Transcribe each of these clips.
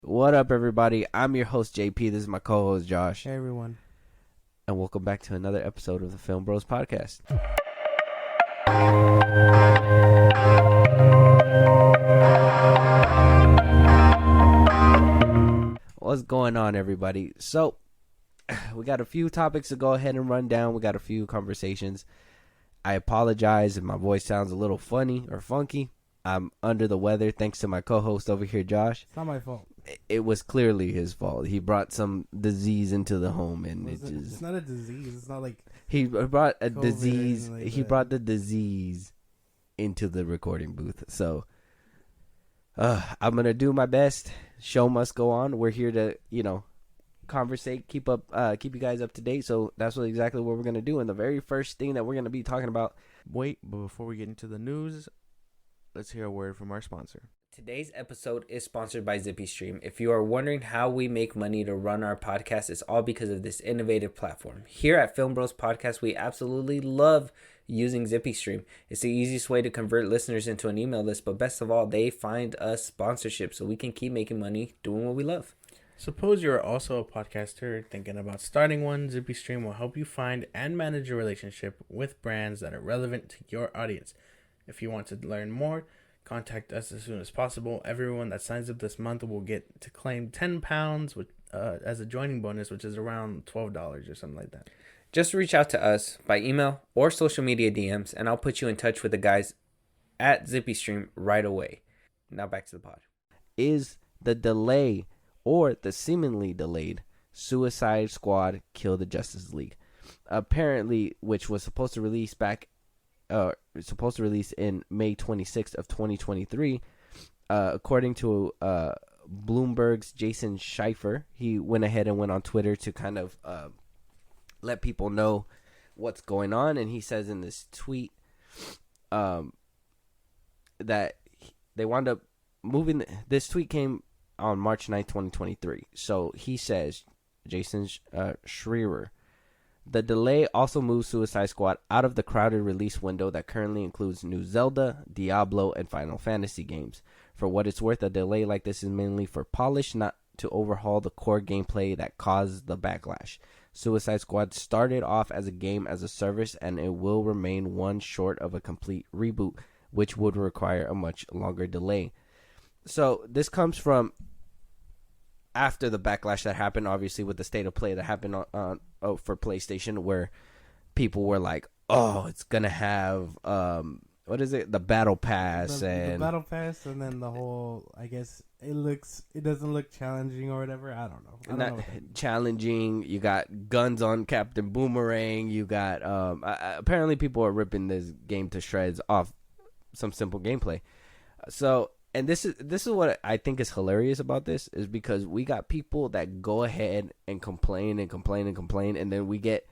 What up, everybody? I'm your host, JP. This is my co-host, Josh. Hey, everyone. And welcome back to another episode of the FilmBros podcast. What's going on, everybody? So, we got a few topics to go ahead and run down. We got a few conversations. I apologize if my voice sounds a little funny or funky. I'm under the weather thanks to my co-host over here, Josh. It's not my fault. It was clearly his fault. He brought some disease into the home, and It's not a disease. It's not like he brought a COVID disease. like He that. brought the disease into the recording booth. So I'm gonna do my best. Show must go on. We're here to, conversate, keep you guys up to date. So that's exactly what we're gonna do. And the very first thing that we're gonna be talking about. Wait, but before we get into the news, let's hear a word from our sponsor. Today's episode is sponsored by ZippyStream. If you are wondering how we make money to run our podcast, it's all because of this innovative platform. Here at FilmBros Podcast, we absolutely love using ZippyStream. It's the easiest way to convert listeners into an email list, but best of all, they find us sponsorship so we can keep making money doing what we love. Suppose you're also a podcaster thinking about starting one. ZippyStream will help you find and manage a relationship with brands that are relevant to your audience. If you want to learn more, contact us as soon as possible. Everyone that signs up this month will get to claim £10 as a joining bonus, which is around $12 or something like that. Just reach out to us by email or social media DMs, and I'll put you in touch with the guys at ZippyStream right away. Now back to the pod. Is the delay or the seemingly delayed Suicide Squad Kill the Justice League, apparently, which was supposed to release in May 26th of 2023, according to Bloomberg's Jason Schreier. He went ahead and went on Twitter to kind of let people know what's going on, and he says in this tweet that they wound up moving. This tweet came on March 9th, 2023. So he says, Jason Schreier, the delay also moves Suicide Squad out of the crowded release window that currently includes new Zelda, Diablo, and Final Fantasy games. For what it's worth, a delay like this is mainly for polish, not to overhaul the core gameplay that caused the backlash. Suicide Squad started off as a game as a service, and it will remain one short of a complete reboot, which would require a much longer delay. So this comes from after the backlash that happened, obviously, with the state of play that happened for PlayStation, where people were like, "Oh, it's gonna have what is it? The Battle Pass the Battle Pass, and then the whole. I guess it doesn't look challenging or whatever. I don't know. Not challenging. You got guns on Captain Boomerang. You got apparently people are ripping this game to shreds off some simple gameplay. So. And this is what I think is hilarious about this, is because we got people that go ahead and complain, and then we get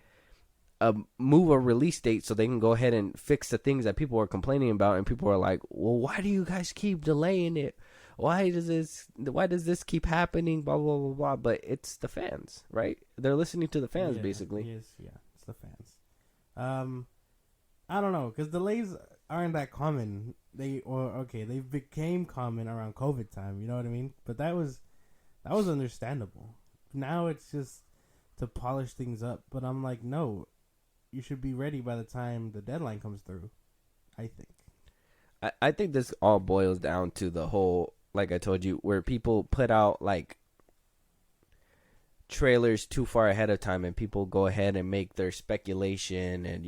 a release date so they can go ahead and fix the things that people are complaining about, and people are like, well, why do you guys keep delaying it? Why does this keep happening? Blah blah blah blah. But it's the fans, right? They're listening to the fans, basically. Yes, yeah, it's the fans. I don't know, because delays aren't that common. They became common around COVID time. You know what I mean? But that was understandable. Now it's just to polish things up. But I'm like, no, you should be ready by the time the deadline comes through. I think. I think this all boils down to the whole, like I told you, where people put out like trailers too far ahead of time, and people go ahead and make their speculation, and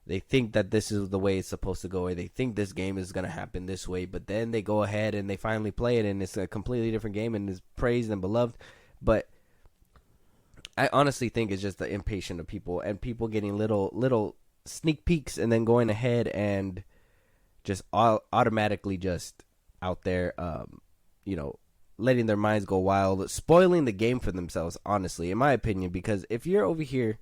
they think that this is the way it's supposed to go, or they think this game is going to happen this way, but then they go ahead and they finally play it, and it's a completely different game, and is praised and beloved. But I honestly think it's just the impatient of people, and people getting little sneak peeks, and then going ahead and just automatically just out there, letting their minds go wild, spoiling the game for themselves, honestly, in my opinion. Because if you're over here,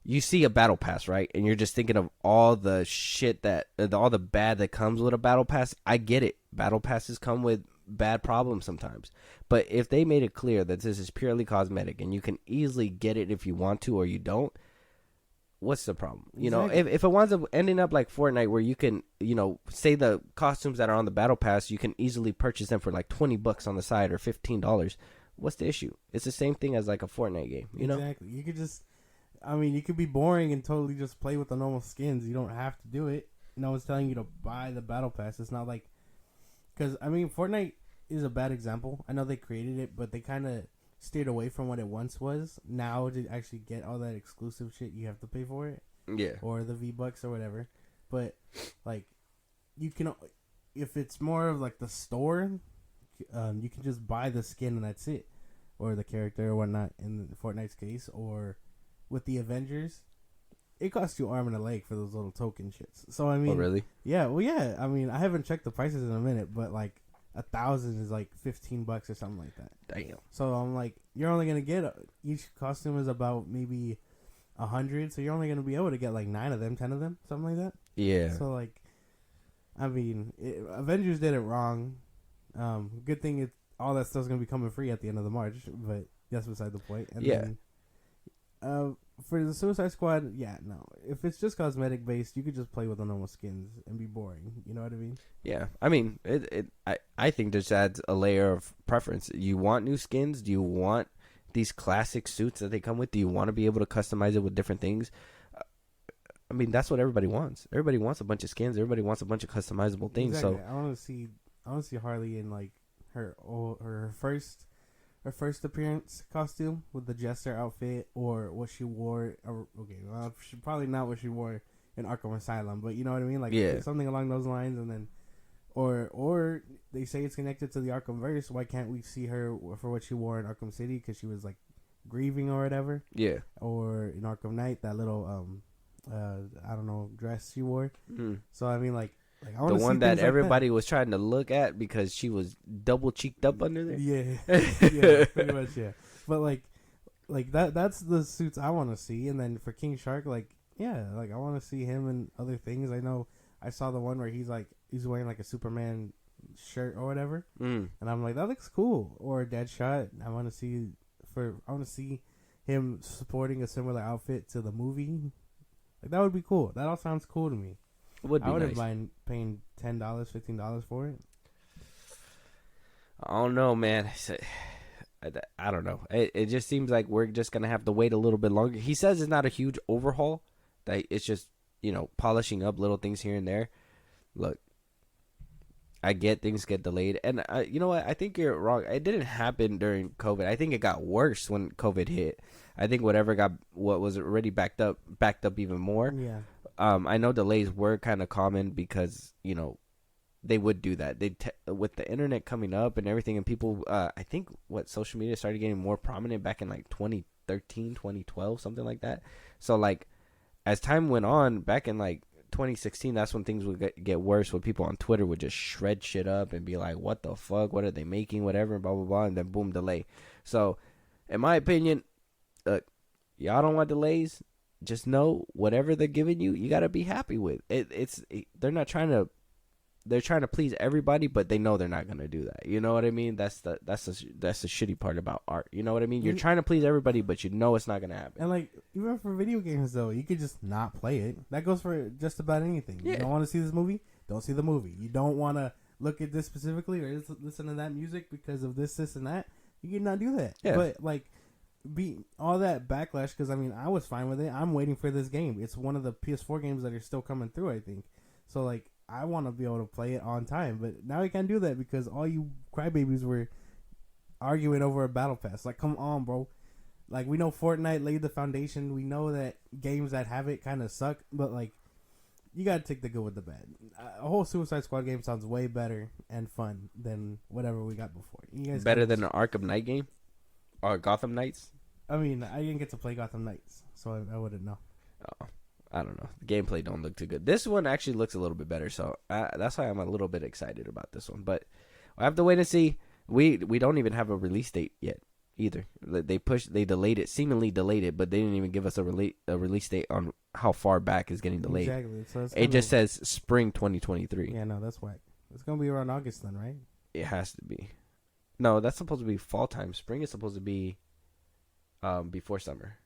you see a battle pass, right? And you're just thinking of all the shit all the bad that comes with a battle pass. I get it. Battle passes come with bad problems sometimes. But if they made it clear that this is purely cosmetic and you can easily get it if you want to or you don't, what's the problem? Exactly. You know, if it winds up ending up like Fortnite, where you can, you know, say the costumes that are on the battle pass, you can easily purchase them for like $20 on the side or $15. What's the issue? It's the same thing as like a Fortnite game, you know? Exactly. You could just, I mean, you could be boring and totally just play with the normal skins. You don't have to do it. No one's telling you to buy the battle pass. It's not like, because I mean, Fortnite is a bad example. I know they created it, but they kind of steered away from what it once was. Now to actually get all that exclusive shit, you have to pay for it. Yeah. Or the V-Bucks or whatever. But like, you can, if it's more of like the store, you can just buy the skin and that's it, or the character or whatnot. In Fortnite's case, or with the Avengers, it costs you an arm and a leg for those little token shits. So I mean, Oh, really? Yeah. Well, yeah. I mean, I haven't checked the prices in a minute, but like 1,000 is like $15 or something like that. Damn. So I'm like, you're only gonna get each costume is about maybe 100, so you're only gonna be able to get like 9 of them, 10 of them, something like that. Yeah. So like, I mean, Avengers did it wrong. Good thing all that stuff's gonna be coming free at the end of the March, but that's beside the point. And Yeah. then, for the Suicide Squad, yeah, no. If it's just cosmetic based, you could just play with the normal skins and be boring. You know what I mean? Yeah, I mean, I think this adds a layer of preference. You want new skins? Do you want these classic suits that they come with? Do you want to be able to customize it with different things? I mean, that's what everybody wants. Everybody wants a bunch of skins. Everybody wants a bunch of customizable things. Exactly. So I want to see Harley in like her first appearance costume with the Jester outfit, or what she wore. Okay, well, probably not what she wore in Arkham Asylum, but you know what I mean, like something along those lines. And then, or they say it's connected to the Arkham verse. Why can't we see her for what she wore in Arkham City, because she was like grieving or whatever? Yeah. Or in Arkham Knight, that little I don't know, dress she wore. Mm. So I mean, like I the want one that everybody was trying to look at because she was double cheeked up under there. Yeah, yeah, pretty much, yeah. But like that's the suits I want to see. And then for King Shark, like I want to see him and other things. I know I saw the one where he's wearing like a Superman shirt or whatever, and I'm like, that looks cool. Or Deadshot. I want to see him supporting a similar outfit to the movie. Like, that would be cool. That all sounds cool to me. It would be I wouldn't nice. mind paying $10, $15 for it. I don't know, man. I don't know. It just seems like we're just going to have to wait a little bit longer. He says it's not a huge overhaul. That it's just, polishing up little things here and there. Look, I get things get delayed. And you know what? I think you're wrong. It didn't happen during COVID. I think it got worse when COVID hit. I think what was already backed up even more. Yeah. I know delays were kind of common because, they would do that. With the internet coming up and everything, and people, I think social media started getting more prominent back in like 2013, 2012, something like that. So like, as time went on, back in like 2016, that's when things would get worse, when people on Twitter would just shred shit up and be like, what the fuck? What are they making? Whatever, blah, blah, blah. And then boom, delay. So in my opinion, y'all don't want delays. Just know whatever they're giving you, you got to be happy with it. They're trying to please everybody, but they know they're not going to do that. You know what I mean? That's the shitty part about art. You know what I mean? You're trying to please everybody, but you know it's not going to happen. And like, even for video games though, you could just not play it. That goes for just about anything. Yeah. You don't want to see this movie? Don't see the movie. You don't want to look at this specifically or listen to that music because of this, and that. You can not do that. Yeah. But like, all that backlash, because I mean, I was fine with it. I'm waiting for this game. It's one of the PS4 games that are still coming through, I think. So like, I want to be able to play it on time, but now I can't do that because all you crybabies were arguing over a battle pass. Like, come on, bro. Like, we know Fortnite laid the foundation. We know that games that have it kind of suck, but like, you gotta take the good with the bad. A whole Suicide Squad game sounds way better and fun than whatever we got before. You guys better than an Arkham Knight game or Gotham Knights. I mean, I didn't get to play Gotham Knights, so I wouldn't know. Oh, I don't know. The gameplay don't look too good. This one actually looks a little bit better, so that's why I'm a little bit excited about this one. But I have to wait and see. We don't even have a release date yet either. They delayed it, seemingly delayed it, but they didn't even give us a release date on how far back is getting delayed. Exactly. So it just says spring 2023. Yeah, no, that's whack. It's gonna be around August then, right? It has to be. No, that's supposed to be fall time. Spring is supposed to be before summer.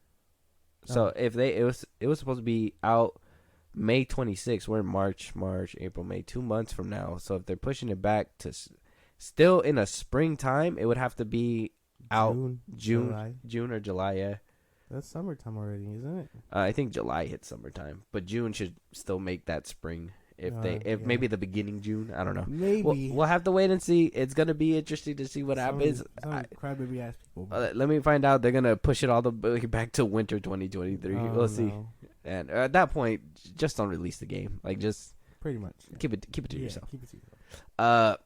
So if it was supposed to be out May 26th. We're in March, April, May. 2 months from now. So if they're pushing it back to still in a springtime, it would have to be out June or July. Yeah. That's summertime already, isn't it? I think July hits summertime, but June should still make that spring. If maybe the beginning June, I don't know. Maybe we'll have to wait and see. It's gonna be interesting to see what happens. Crybaby ass people. Let me find out. They're gonna push it all the way back to winter 2023. We'll see. And at that point, just don't release the game. Like just pretty much keep it to yourself. Keep it to yourself.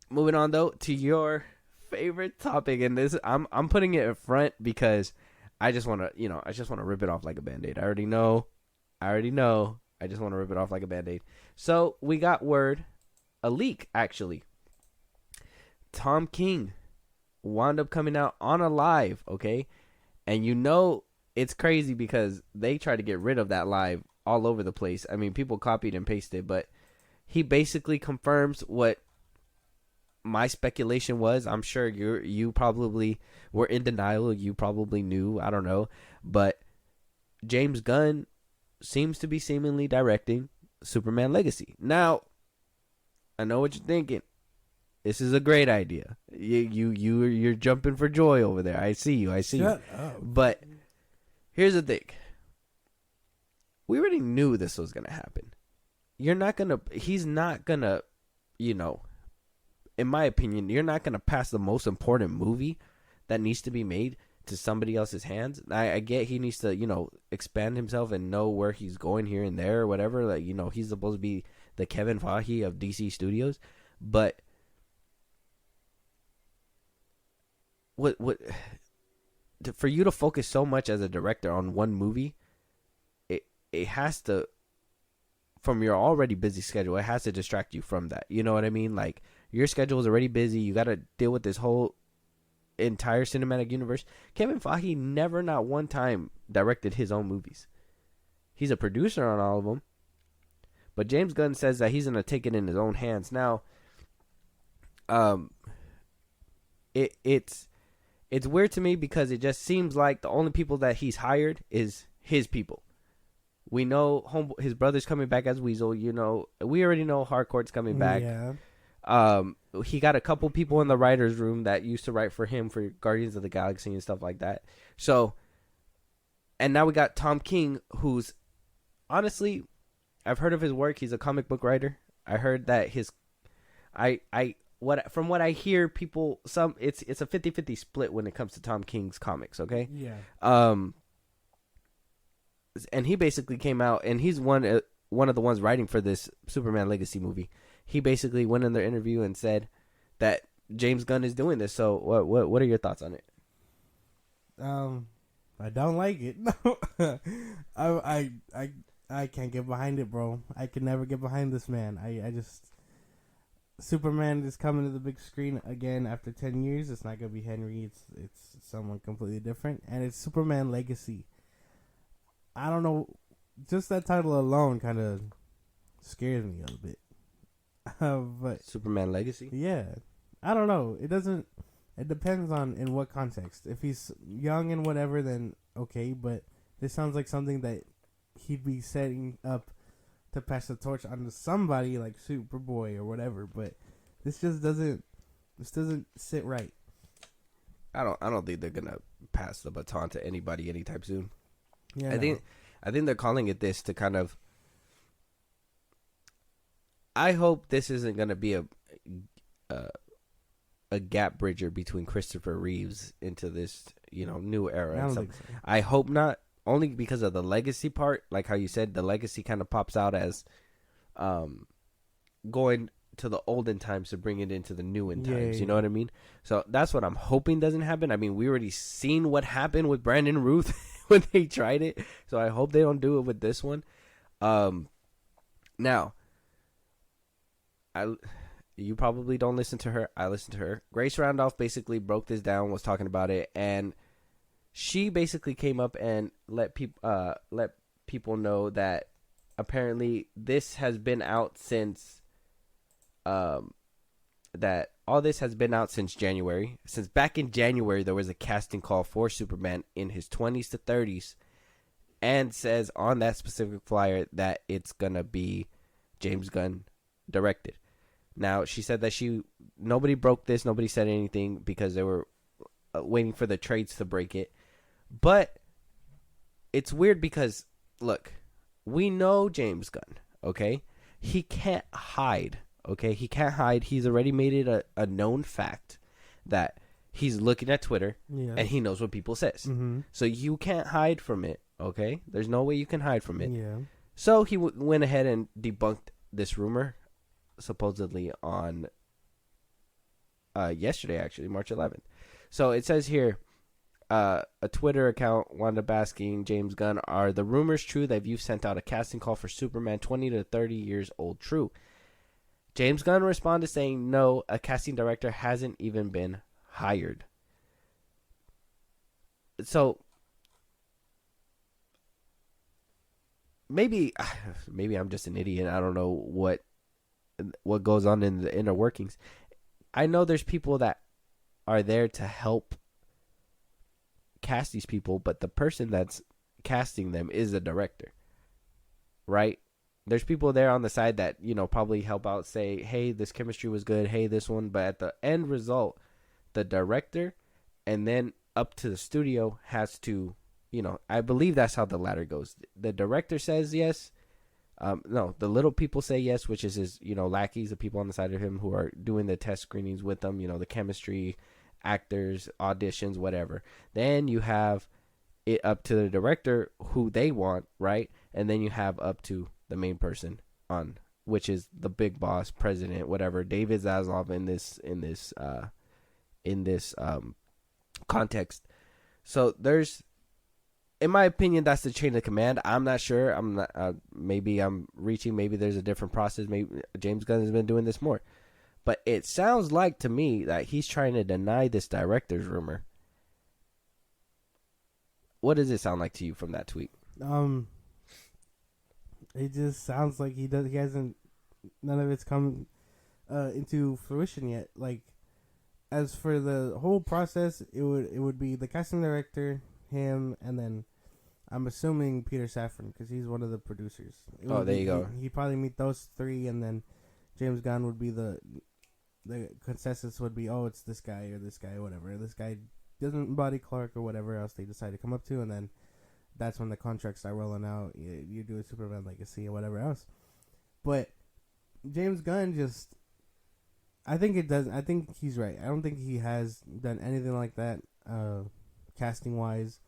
Moving on though to your favorite topic, and this I'm putting it in front because I just want to rip it off like a Band-Aid. I already know. I just want to rip it off like a Band-Aid. So we got a leak actually. Tom King wound up coming out on a live, okay? And it's crazy because they tried to get rid of that live all over the place. I mean, people copied and pasted, but he basically confirms what my speculation was. I'm sure you probably were in denial. You probably knew. I don't know. But James Gunn seems to be seemingly directing Superman Legacy. Now, I know what you're thinking. This is a great idea. You're jumping for joy over there. I see you. Shut up. But here's the thing. We already knew this was gonna happen. He's not gonna, in my opinion, you're not gonna pass the most important movie that needs to be made to somebody else's hands. I get he needs to, expand himself and know where he's going here and there or whatever. Like, he's supposed to be the Kevin Feige of DC Studios. But what for you to focus so much as a director on one movie, it has to, from your already busy schedule, it has to distract you from that. You know what I mean? Like, your schedule is already busy. You got to deal with this whole entire cinematic universe. Kevin Feige never, not one time, directed his own movies. He's a producer on all of them. But James Gunn says that he's going to take it in his own hands. Now, it's weird to me because it just seems like the only people that he's hired is his people. We know his brother's coming back as Weasel. We already know Harcourt's coming back. Yeah. He got a couple people in the writer's room that used to write for him for Guardians of the Galaxy and stuff like that. So, and now we got Tom King, who's, honestly, I've heard of his work. He's a comic book writer. I heard that from what I hear, it's a 50-50 split when it comes to Tom King's comics, okay? Yeah. And he basically came out, and he's one of the ones writing for this Superman Legacy movie. He basically went in their interview and said that James Gunn is doing this. So what are your thoughts on it? I don't like it. I can't get behind it, bro. I could never get behind this man. I just, Superman is coming to the big screen again after 10 years. It's not gonna be Henry. It's someone completely different, and it's Superman Legacy. I don't know. Just that title alone kind of scares me a little bit. But Superman Legacy? Yeah. I don't know. It depends on in what context. If he's young and whatever, then okay. But this sounds like something that he'd be setting up to pass the torch on to somebody like Superboy or whatever. But this doesn't sit right. I don't think they're gonna pass the baton to anybody anytime soon. Yeah, I think they're calling it this to kind of. I hope this isn't gonna be a gap bridger between Christopher Reeves into this new era. I hope not, only because of the legacy part. Like how you said, the legacy kind of pops out as going to the olden times to bring it into the new times. Yeah. You know what I mean? So that's what I'm hoping doesn't happen. I mean, we already seen what happened with Brandon Ruth when they tried it. So I hope they don't do it with this one. Now, you probably don't listen to her. I listen to her. Grace Randolph basically broke this down, was talking about it, and she basically came up and let people know that apparently this has been out since that all this has been out since January. Since back in January, there was a casting call for Superman in his 20s to 30s and says on that specific flyer that it's gonna be James Gunn directed. Now, she said that nobody broke this, nobody said anything because they were waiting for the trades to break it. But it's weird because, look, we know James Gunn, okay? He can't hide, okay? He can't hide. He's already made it a known fact that he's looking at Twitter and he knows what people says. Mm-hmm. So you can't hide from it, okay? There's no way you can hide from it. Yeah. So he went ahead and debunked this rumor, supposedly on yesterday, actually, March 11th. So it says here, a Twitter account wound up asking James Gunn, are the rumors true that you've sent out a casting call for Superman 20 to 30 years old true? James Gunn responded saying, no, a casting director hasn't even been hired. So maybe I'm just an idiot. I don't know what goes on in the inner workings. I know there's people that are there to help cast these people, but the person that's casting them is the director, right? There's people there on the side that, probably help out, say, hey, this chemistry was good, hey, this one. But at the end result, the director and then up to the studio has to, I believe that's how the ladder goes. The director says yes. No, the little people say yes, which is his, lackeys, the people on the side of him who are doing the test screenings with them, the chemistry, actors, auditions, whatever. Then you have it up to the director who they want, right? And then you have up to the main person on, which is the big boss, president, whatever, David Zaslav in this context. So there's, in my opinion, that's the chain of command. I'm not sure. I'm not. Maybe I'm reaching. Maybe there's a different process. Maybe James Gunn has been doing this more. But it sounds like to me that he's trying to deny this director's rumor. What does it sound like to you from that tweet? It just sounds like he hasn't. None of it's come into fruition yet. Like, as for the whole process, it would be the casting director, him, and then I'm assuming Peter Safran because he's one of the producers. There you go. He'd probably meet those three, and then James Gunn would be the consensus would be, oh, it's this guy or this guy or whatever. This guy doesn't embody Clark or whatever else they decide to come up to, and then that's when the contracts start rolling out. You do a Superman Legacy or whatever else. But James Gunn just, I think he's right. I don't think he has done anything like that casting wise.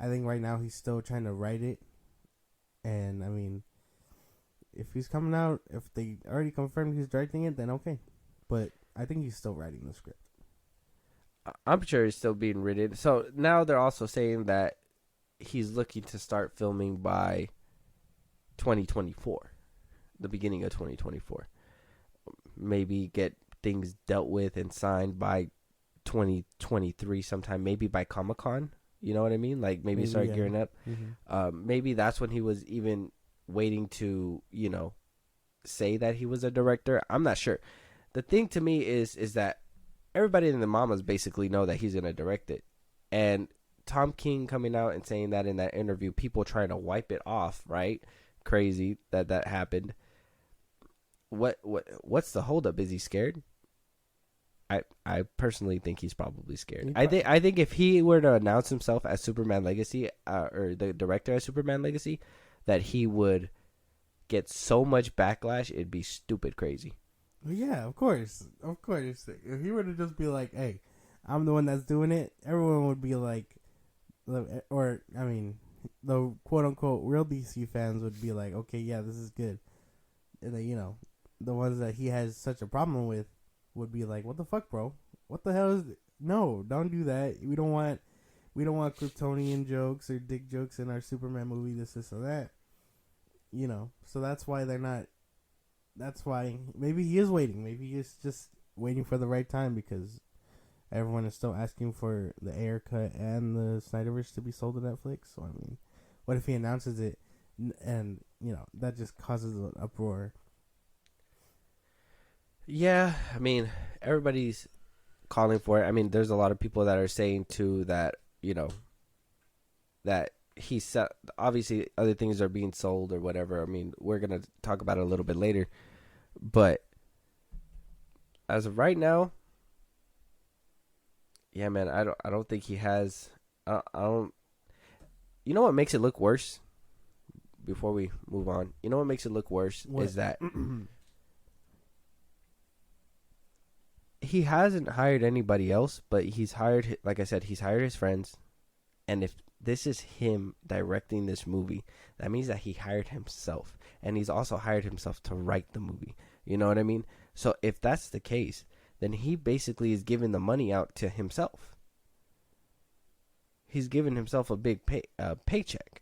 I think right now he's still trying to write it. And I mean, if he's coming out, if they already confirmed he's directing it, then okay. But I think he's still writing the script. I'm sure it's still being written. So now they're also saying that he's looking to start filming by 2024, the beginning of 2024. Maybe get things dealt with and signed by 2023 sometime, maybe by Comic-Con. You know what I mean? Like maybe start gearing up. Mm-hmm. Maybe that's when he was even waiting to, say that he was a director. I'm not sure. The thing to me is that everybody in the Mamas basically know that he's going to direct it. And Tom King coming out and saying that in that interview, people trying to wipe it off, right? Crazy that happened. What's the holdup? Is he scared? I personally think he's probably scared. I think if he were to announce himself as Superman Legacy, or the director as Superman Legacy, that he would get so much backlash, it'd be stupid crazy. Yeah, of course. If he were to just be like, "Hey, I'm the one that's doing it," everyone would be like, or I mean, the quote unquote real DC fans would be like, "Okay, yeah, this is good," and then the ones that he has such a problem with would be like, "What the fuck, bro? What the hell is? No, don't do that. We don't want Kryptonian jokes or dick jokes in our Superman movie. This or that." So that's why they're not. That's why maybe he is waiting. Maybe he is just waiting for the right time because everyone is still asking for the Ayer cut and the Snyderverse to be sold to Netflix. So I mean, what if he announces it and that just causes an uproar? Yeah, I mean, everybody's calling for it. I mean, there's a lot of people that are saying too that that obviously other things are being sold or whatever. I mean, we're gonna talk about it a little bit later, but as of right now, yeah, man, I don't think he has. I don't. You know what makes it look worse? Before we move on, you know what makes it look worse is that he hasn't hired anybody else, but he's hired, like I said, he's hired his friends. And if this is him directing this movie, that means that he hired himself. And he's also hired himself to write the movie. You know what I mean? So if that's the case, then he basically is giving the money out to himself. He's giving himself a big paycheck.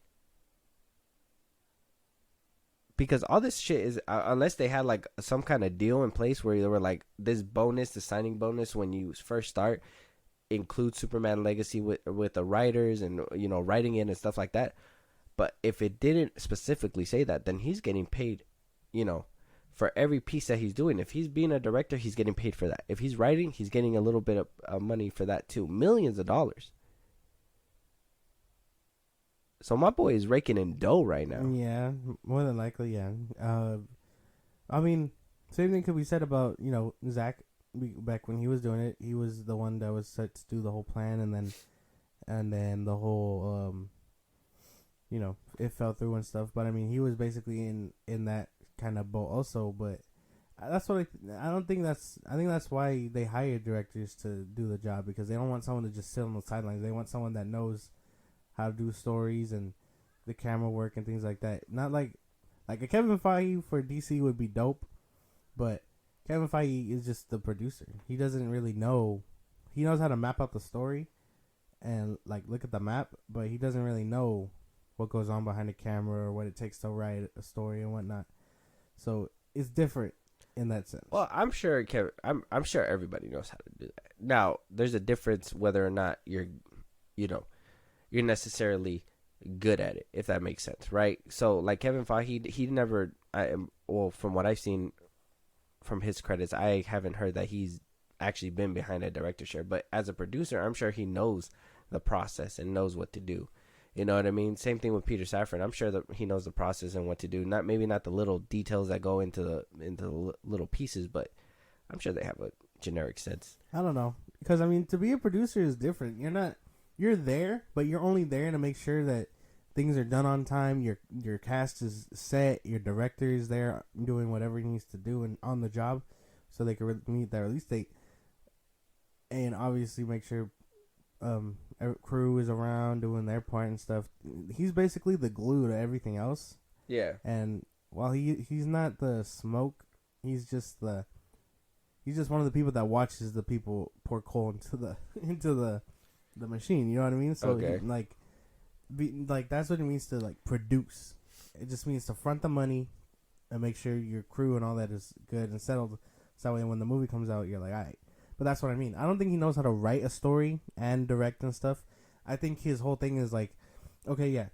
Because all this shit is, unless they had like some kind of deal in place where they were like, this bonus, the signing bonus when you first start, includes Superman Legacy with the writers and, you know, writing in and stuff like that. But if it didn't specifically say that, then he's getting paid, you know, for every piece that he's doing. If he's being a director, he's getting paid for that. If he's writing, he's getting a little bit of money for that too. Millions of dollars. So my boy is raking in dough right now. Yeah, more than likely, yeah. I mean, same thing could be said about, you know, Zach. Back when he was doing it, he was the one that was set to do the whole plan, and then the whole, you know, it fell through and stuff. But I mean, he was basically in that kind of boat also. But that's what I don't think that's. I think that's why they hire directors to do the job, because they don't want someone to just sit on the sidelines. They want someone that knows how to do stories and the camera work and things like that. Not like a Kevin Feige for DC would be dope, but Kevin Feige is just the producer. He doesn't really know. He knows how to map out the story and like look at the map, but he doesn't really know what goes on behind the camera or what it takes to write a story and whatnot. So it's different in that sense. Well, I'm sure I'm sure everybody knows how to do that. Now, there's a difference whether or not you're necessarily good at it, if that makes sense, right? So, like Kevin Feige, he never, from what I've seen from his credits, I haven't heard that he's actually been behind a director chair. But as a producer, I'm sure he knows the process and knows what to do. You know what I mean? Same thing with Peter Safran. I'm sure that he knows the process and what to do. Maybe not the little details that go into the little pieces, but I'm sure they have a generic sense. I don't know, because I mean, to be a producer is different. You're there, but you're only there to make sure that things are done on time. Your cast is set. Your director is there doing whatever he needs to do and on the job, so they can meet that release date. And obviously, make sure crew is around doing their part and stuff. He's basically the glue to everything else. Yeah. And while he's not the smoke, he's just one of the people that watches the people pour coal into the machine. You know what I mean? So okay. that's what it means to like produce. It just means to front the money and make sure your crew and all that is good and settled. So that way when the movie comes out, you're like, all right. But that's what I mean. I don't think he knows how to write a story and direct and stuff. I think his whole thing is like, okay, yeah,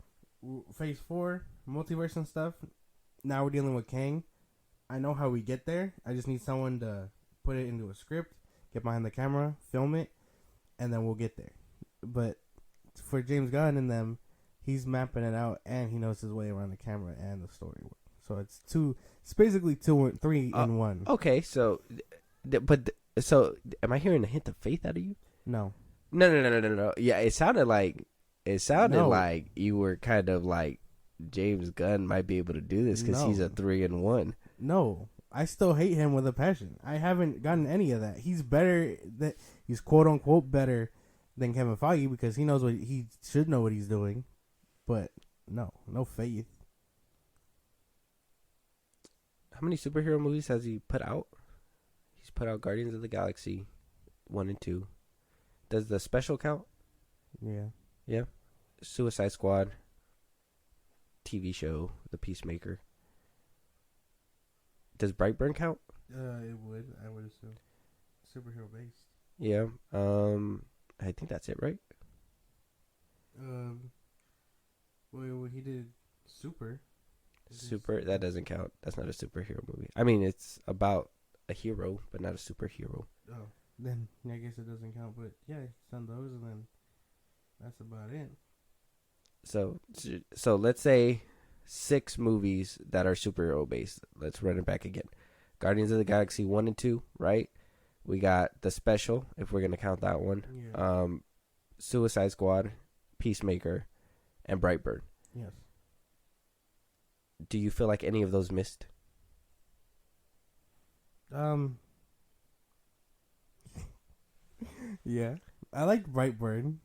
Phase 4, multiverse and stuff. Now we're dealing with Kang. I know how we get there. I just need someone to put it into a script, get behind the camera, film it, and then we'll get there. But for James Gunn and them, he's mapping it out, and he knows his way around the camera and the story work. So it's basically 2 or 3 in one. Okay, so am I hearing a hint of faith out of you? No. No. Yeah, it sounded like you were kind of like James Gunn might be able to do this because he's a 3 in 1. No, I still hate him with a passion. I haven't gotten any of that. He's better. He's quote unquote better than Kevin Feige because he knows he should know what he's doing. But no faith. How many superhero movies has he put out? He's put out Guardians of the Galaxy 1 and 2. Does the special count? Yeah. Suicide Squad. TV show, The Peacemaker. Does Brightburn count? It would. I would assume. Superhero based. Yeah. I think that's it, right? Well, he did Super. That doesn't count. That's not a superhero movie. I mean, it's about a hero, but not a superhero. Oh, then I guess it doesn't count. But yeah, he's done those, and then that's about it. So let's say 6 movies that are superhero based. Let's run it back again. Guardians of the Galaxy 1 and 2, right? We got the special, if we're gonna count that one. Yeah. Suicide Squad, Peacemaker, and Brightburn. Yes. Do you feel like any of those missed? Yeah. I like Brightburn.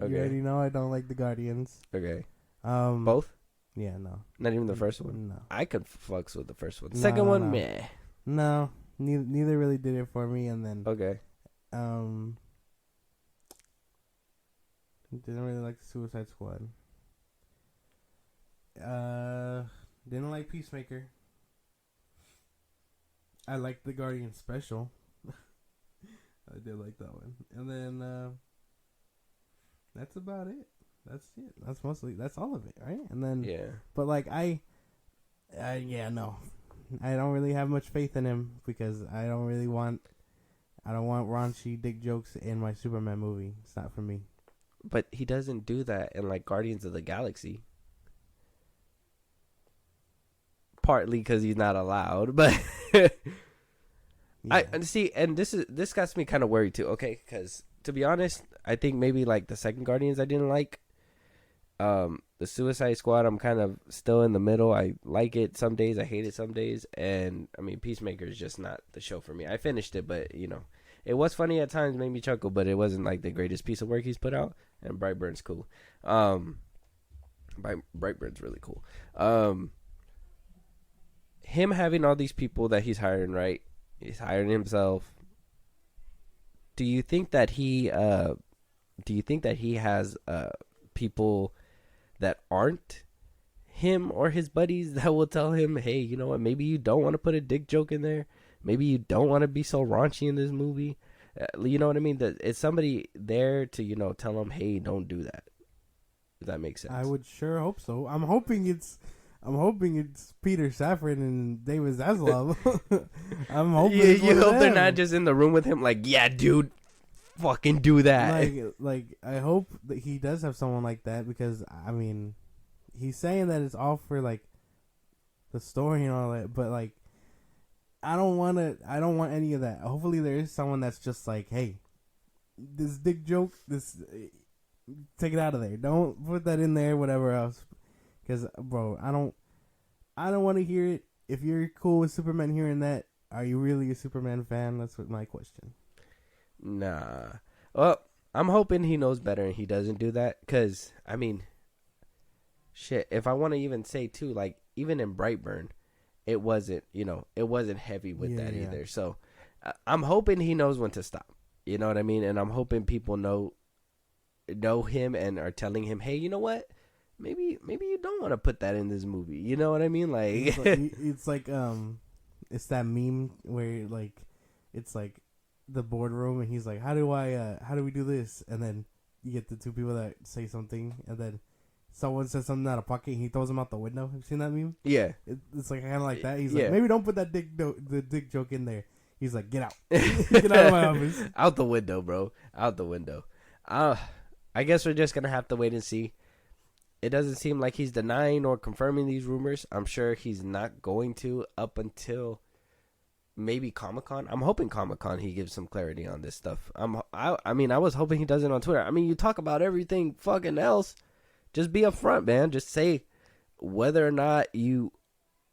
Okay. You already know I don't like the Guardians. Okay. Both? Both? Yeah, no. Not even the first one? No. I could fucks with the first one. No, Second no, one, no. meh. No. Neither really did it for me, and then Okay. didn't really like the Suicide Squad. Didn't like Peacemaker. I liked the Guardian special. I did like that one. And then that's about it. That's it. That's all of it, right? And then Yeah. but like no. I don't really have much faith in him because I don't want raunchy dick jokes in my Superman movie. It's not for me. But he doesn't do that in like Guardians of the Galaxy. Partly because he's not allowed, but Yeah. I see, and this got me kind of worried too. Okay, because to be honest, I think maybe like the second Guardians I didn't like. The Suicide Squad, I'm kind of still in the middle. I like it some days, I hate it some days, and I mean Peacemaker is just not the show for me. I finished it, but it was funny at times, made me chuckle, but it wasn't like the greatest piece of work he's put out. And Brightburn's cool. Brightburn's really cool. Him having all these people that he's hiring, right? He's hiring himself. Do you think that he has people that aren't him or his buddies that will tell him, hey, you know what, maybe you don't want to put a dick joke in there, maybe you don't want to be so raunchy in this movie, you know what I mean? That it's somebody there to tell him, hey, don't do that, if that makes sense. I would sure hope so. I'm hoping it's Peter Safran and David Zaslav. I'm hoping you hope they're not just in the room with him like, yeah, dude, fucking do that. Like I hope that he does have someone like that, because I mean, he's saying that it's all for like the story and all that, but like I don't want any of that. Hopefully there is someone that's just like, hey, this dick joke, take it out of there. Don't put that in there, whatever else. Because bro, I don't want to hear it. If you're cool with Superman hearing that, are you really a Superman fan? That's what my question. Nah. Well, I'm hoping he knows better and he doesn't do that. Because, I mean, shit, if I want to even say, too, like, even in Brightburn, it wasn't heavy with that either. So, I'm hoping he knows when to stop. You know what I mean? And I'm hoping people know him and are telling him, hey, you know what? Maybe you don't want to put that in this movie. You know what I mean? Like, it's like it's that meme where like it's like the boardroom and he's like, how do we do this? And then you get the two people that say something, and then someone says something out of pocket and he throws them out the window. Have you seen that meme? Yeah. It's like kind of like that. He's like, maybe don't put that the dick joke in there. He's like, get out. Get out of my office. Out the window, bro. Out the window. I guess we're just going to have to wait and see. It doesn't seem like he's denying or confirming these rumors. I'm sure he's not going to up until maybe Comic-Con. I'm hoping Comic-Con he gives some clarity on this stuff. I mean, I was hoping he does it on Twitter. I mean, you talk about everything fucking else. Just be upfront, man. Just say whether or not you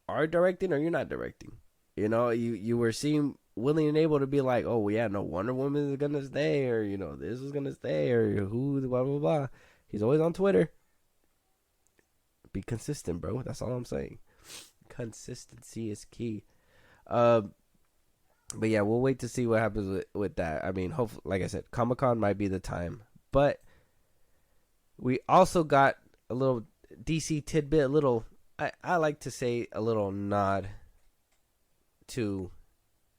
are directing or you're not directing. You know, you were seen willing and able to be like, oh, yeah, no, Wonder Woman is going to stay, or, this is going to stay, or who, blah, blah, blah. He's always on Twitter. Be consistent, bro. That's all I'm saying. Consistency is key. But yeah, we'll wait to see what happens with that. I mean, hopefully, like I said, Comic-Con might be the time. But we also got a little DC tidbit, I like to say a little nod to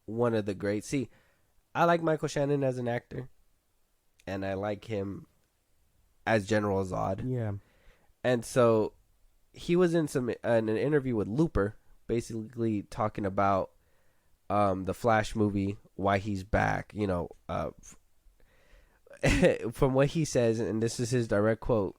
one of the greats. See, I like Michael Shannon as an actor, and I like him as General Zod. Yeah. And so he was in an interview with Looper, basically talking about the Flash movie, why he's back. From what he says, and this is his direct quote,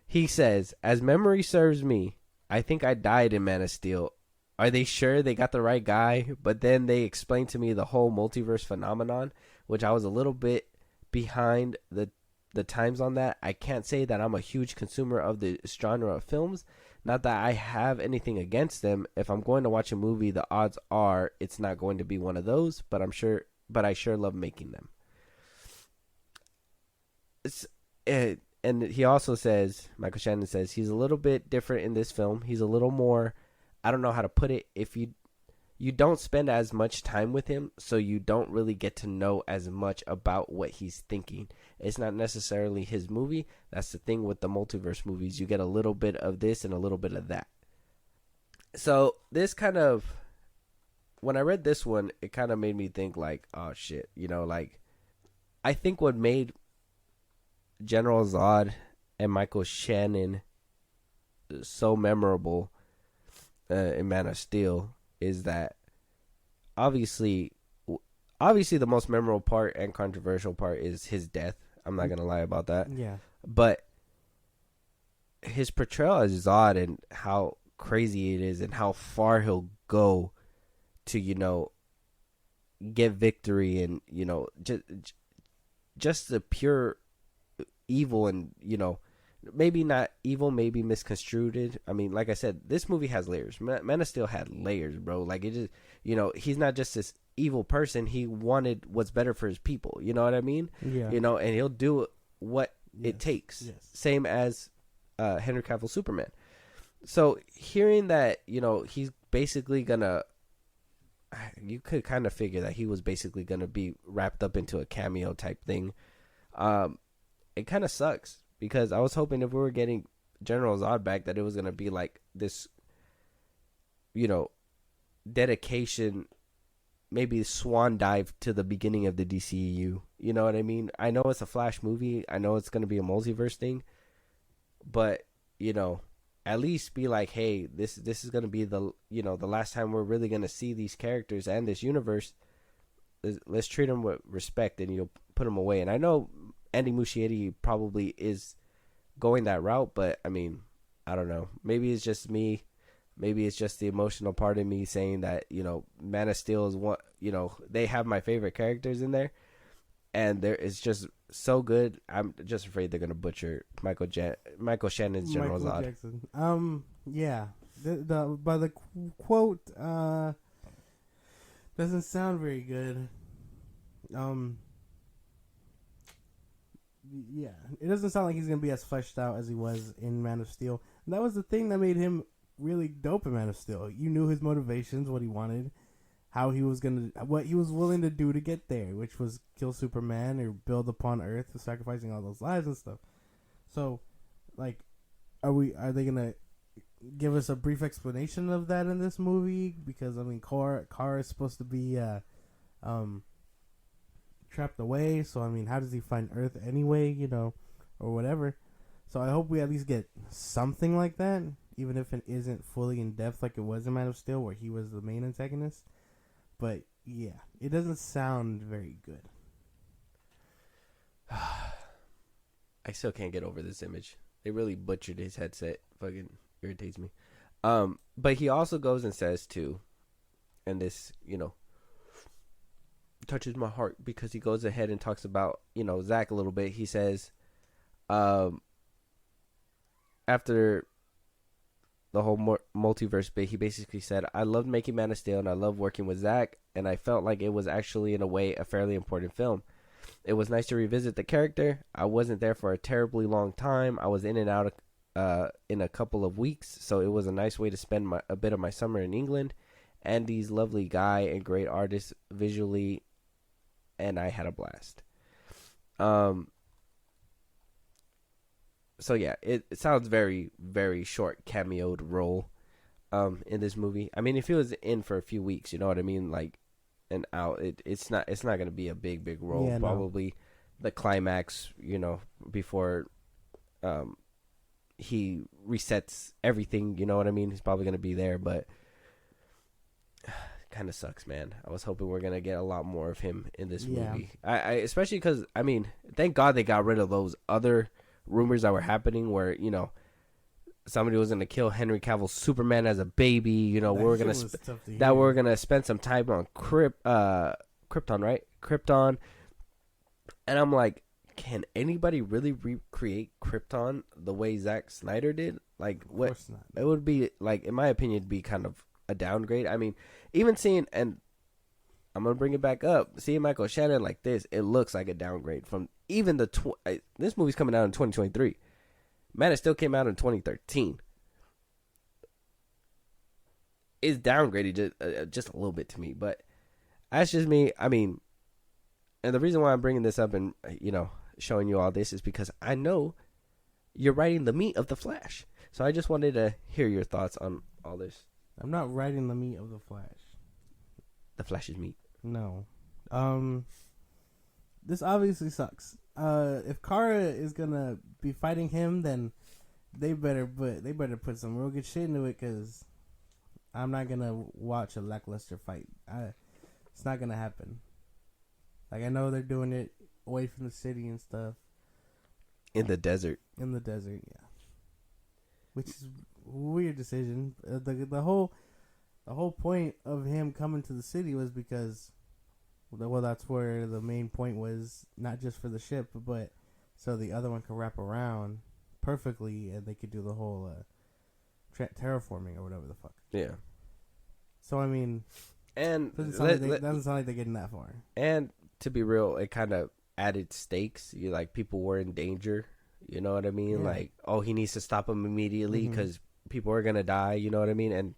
He says, as memory serves me, I think I died in Man of Steel. Are they sure they got the right guy? But then they explained to me the whole multiverse phenomenon, which I was a little bit behind the times on that. I can't say that I'm a huge consumer of the genre of films. Not that I have anything against them. If I'm going to watch a movie, the odds are it's not going to be one of those, but I sure love making them. And he also says, Michael Shannon says, he's a little bit different in this film. He's a little more, I don't know how to put it. If you don't spend as much time with him, so you don't really get to know as much about what he's thinking. It's not necessarily his movie. That's the thing with the multiverse movies. You get a little bit of this and a little bit of that. So this kind of, when I read this one, it kind of made me think like, oh shit, like, I think what made General Zod and Michael Shannon so memorable in Man of Steel is that obviously the most memorable part and controversial part is his death. I'm not gonna lie about that. Yeah. But his portrayal as Zod and how crazy it is and how far he'll go to, get victory and, just the pure evil and, maybe not evil, maybe misconstrued. I mean, like I said, this movie has layers. Man of Steel had layers, bro. Like, it just, he's not just this evil person. He wanted what's better for his people. You know what I mean? Yeah. And he'll do what it takes. Yes. Same as Henry Cavill Superman. So hearing that, he's basically gonna, you could kind of figure that he was basically gonna be wrapped up into a cameo type thing. It kind of sucks because I was hoping if we were getting General Zod back that it was gonna be like this, dedication, maybe swan dive to the beginning of the DCEU. You know what I mean? I know it's a Flash movie. I know it's gonna be a multiverse thing, but at least be like, hey, this is gonna be the the last time we're really gonna see these characters and this universe. Let's treat them with respect and put them away. And I know Andy Muschietti probably is going that route, but I mean, I don't know. Maybe it's just me. Maybe it's just the emotional part of me saying that Man of Steel is one. They have my favorite characters in there, and it's just so good. I'm just afraid they're gonna butcher Michael Shannon's General Zod. Jackson. Yeah. By the quote doesn't sound very good. Yeah, it doesn't sound like he's gonna be as fleshed out as he was in Man of Steel. And that was the thing that made him really dope in Man of Steel. You knew his motivations, what he wanted, what he was willing to do to get there, which was kill Superman or build upon Earth, sacrificing all those lives and stuff. So, like, are they gonna give us a brief explanation of that in this movie? Because I mean, Kara is supposed to be trapped away, so I mean, how does he find Earth anyway, or whatever. So I hope we at least get something like that, even if it isn't fully in depth like it was in Man of Steel, where he was the main antagonist. But yeah, it doesn't sound very good. I still can't get over this image. They really butchered his headset. Fucking irritates me. But he also goes and says too, and this, touches my heart because he goes ahead and talks about, Zach a little bit. He says, after the whole multiverse bit, he basically said, I loved making Man of Steel and I loved working with Zach, and I felt like it was actually, in a way, a fairly important film. It was nice to revisit the character. I wasn't there for a terribly long time. I was in and out in a couple of weeks, so it was a nice way to spend a bit of my summer in England. Andy's lovely guy and great artist visually, and I had a blast. So yeah, it sounds very, very short cameoed role in this movie. I mean, if he was in for a few weeks, you know what I mean, like, and out, it's not gonna be a big role. Yeah, probably the climax, before he resets everything, you know what I mean? He's probably gonna be there, but kind of sucks, man. I was hoping we're gonna get a lot more of him in this movie. I especially because, I mean, thank God they got rid of those other rumors that were happening where, somebody was gonna kill Henry Cavill's Superman as a baby. You know, That we're shit gonna was tough to that hear. we're gonna spend some time on Krypton, right? Krypton, and I'm like, can anybody really recreate Krypton the way Zack Snyder did? Like, Of what? course not. It would be like, in my opinion, it'd be kind of a downgrade. I mean, even seeing, and I'm gonna bring it back up, seeing Michael Shannon like this, it looks like a downgrade from even this movie's coming out in 2023. Man, it still came out in 2013. It's downgraded just a little bit to me, but that's just me. I mean, and the reason why I'm bringing this up and showing you all this is because I know you're writing the meat of the Flash. So I just wanted to hear your thoughts on all this. I'm not writing the meat of the Flash. The Flash's meat. No. This obviously sucks. If Kara is gonna be fighting him, then they better put some real good shit into it, because I'm not gonna watch a lackluster fight. It's not gonna happen. Like, I know they're doing it away from the city and stuff. In the desert. In the desert, yeah. Which is a weird decision. The whole point of him coming to the city was because, well, that's where the main point was, not just for the ship, but so the other one could wrap around perfectly and they could do the whole terraforming or whatever the fuck. Yeah. So, I mean, and doesn't sound like they're getting that far. And to be real, it kind of added stakes. People were in danger. You know what I mean? Yeah. Like, oh, he needs to stop him immediately because people are gonna die. You know what I mean? And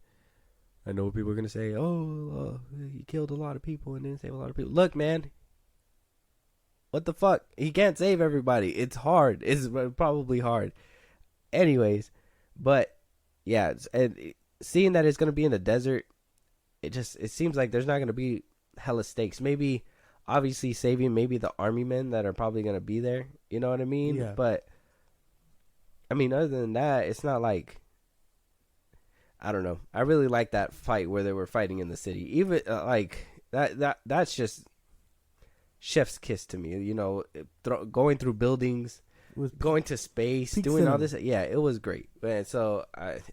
I know people are gonna say, "Oh, he killed a lot of people and didn't save a lot of people." Look, man, what the fuck? He can't save everybody. It's hard. It's probably hard. Anyways, but yeah, and seeing that it's gonna be in the desert, it seems like there's not gonna be hella stakes. Maybe, obviously, saving maybe the army men that are probably gonna be there. You know what I mean? Yeah. But I mean, other than that, it's not like, I don't know. I really like that fight where they were fighting in the city. Even like that's just chef's kiss to me. You know, going through buildings, going to space, doing all this. Yeah, it was great. And so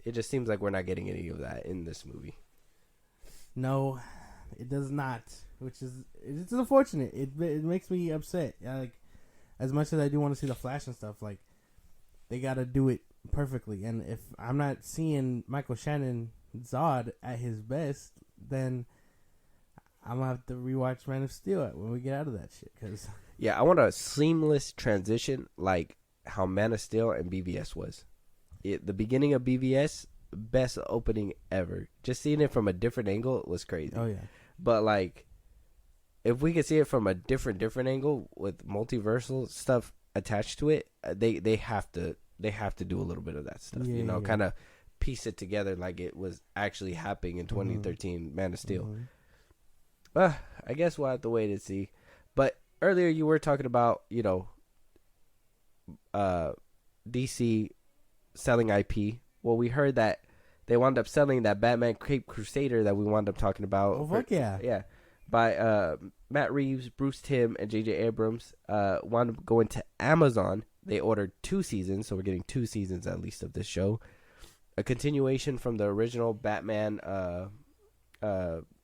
it just seems like we're not getting any of that in this movie. No, it does not. Which is, it's unfortunate. It makes me upset. Like, as much as I do want to see the Flash and stuff, like, they got to do it perfectly. And if I'm not seeing Michael Shannon Zod at his best, then I'm going to have to rewatch Man of Steel when we get out of that shit. Yeah, I want a seamless transition like how Man of Steel and BVS was. The beginning of BVS, best opening ever. Just seeing it from a different angle was crazy. Oh, yeah. But, like, if we could see it from a different angle with multiversal stuff attached to it, they have to do a little bit of that stuff. Yeah. Kind of piece it together like it was actually happening in 2013 Man of Steel. I guess we'll have to wait and see. But earlier you were talking about, DC selling IP. Well, we heard that they wound up selling that Batman Cape Crusader that we wound up talking about. Oh, fuck yeah. Yeah. By Matt Reeves, Bruce Timm, and J.J. Abrams. Wound up going to Amazon. They ordered 2 seasons, so we're getting 2 seasons at least of this show. A continuation from the original Batman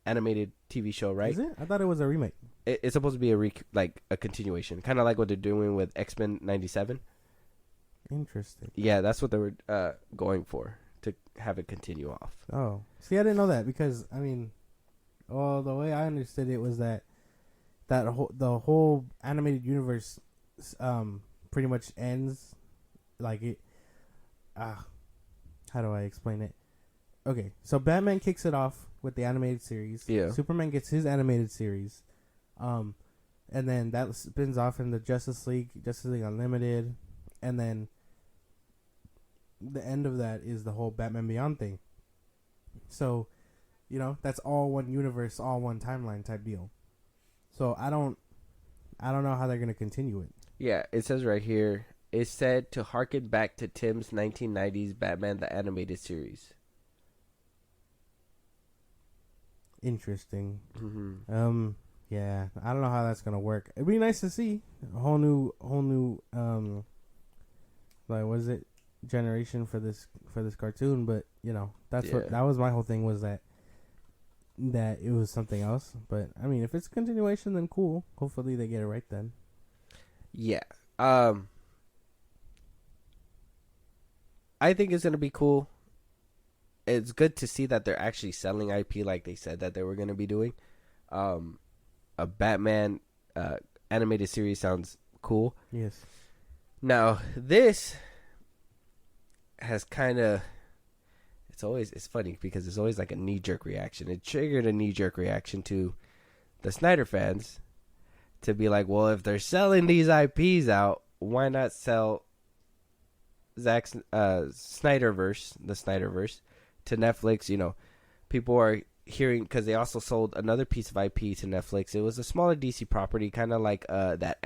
animated TV show, right? Is it? I thought it was a remake. It's supposed to be a continuation, kind of like what they're doing with X-Men 97. Interesting. Yeah, that's what they were going for, to have it continue off. Oh, see, I didn't know that, because I mean, well, the way I understood it was that the whole animated universe pretty much ends like it. How do I explain it? Okay, so Batman kicks it off with the animated series. Yeah. Superman gets his animated series, and then that spins off into Justice League Unlimited, and then the end of that is the whole Batman Beyond thing. So, that's all one universe, all one timeline type deal. So I don't know how they're gonna continue it. Yeah, it says right here, it's said to harken back to Timm's 1990s Batman the Animated Series. Interesting. Mm-hmm. Yeah, I don't know how that's gonna work. It'd be nice to see a whole new like, what is it? generation for this cartoon, but that's Yeah. what that was my whole thing, was that it was something else. But I mean, if it's a continuation, then cool. Hopefully they get it right then. Yeah. I think it's gonna be cool. It's good to see that they're actually selling IP like they said that they were gonna be doing. A Batman animated series sounds cool. Yes. Now this has kind of, it's funny because it's always like a knee-jerk reaction. It triggered a knee-jerk reaction to the Snyder fans to be like, well, if they're selling these IPs out, why not sell Zack Snyderverse, the Snyderverse, to Netflix? People are hearing, because they also sold another piece of IP to Netflix. It was a smaller DC property, kind of like that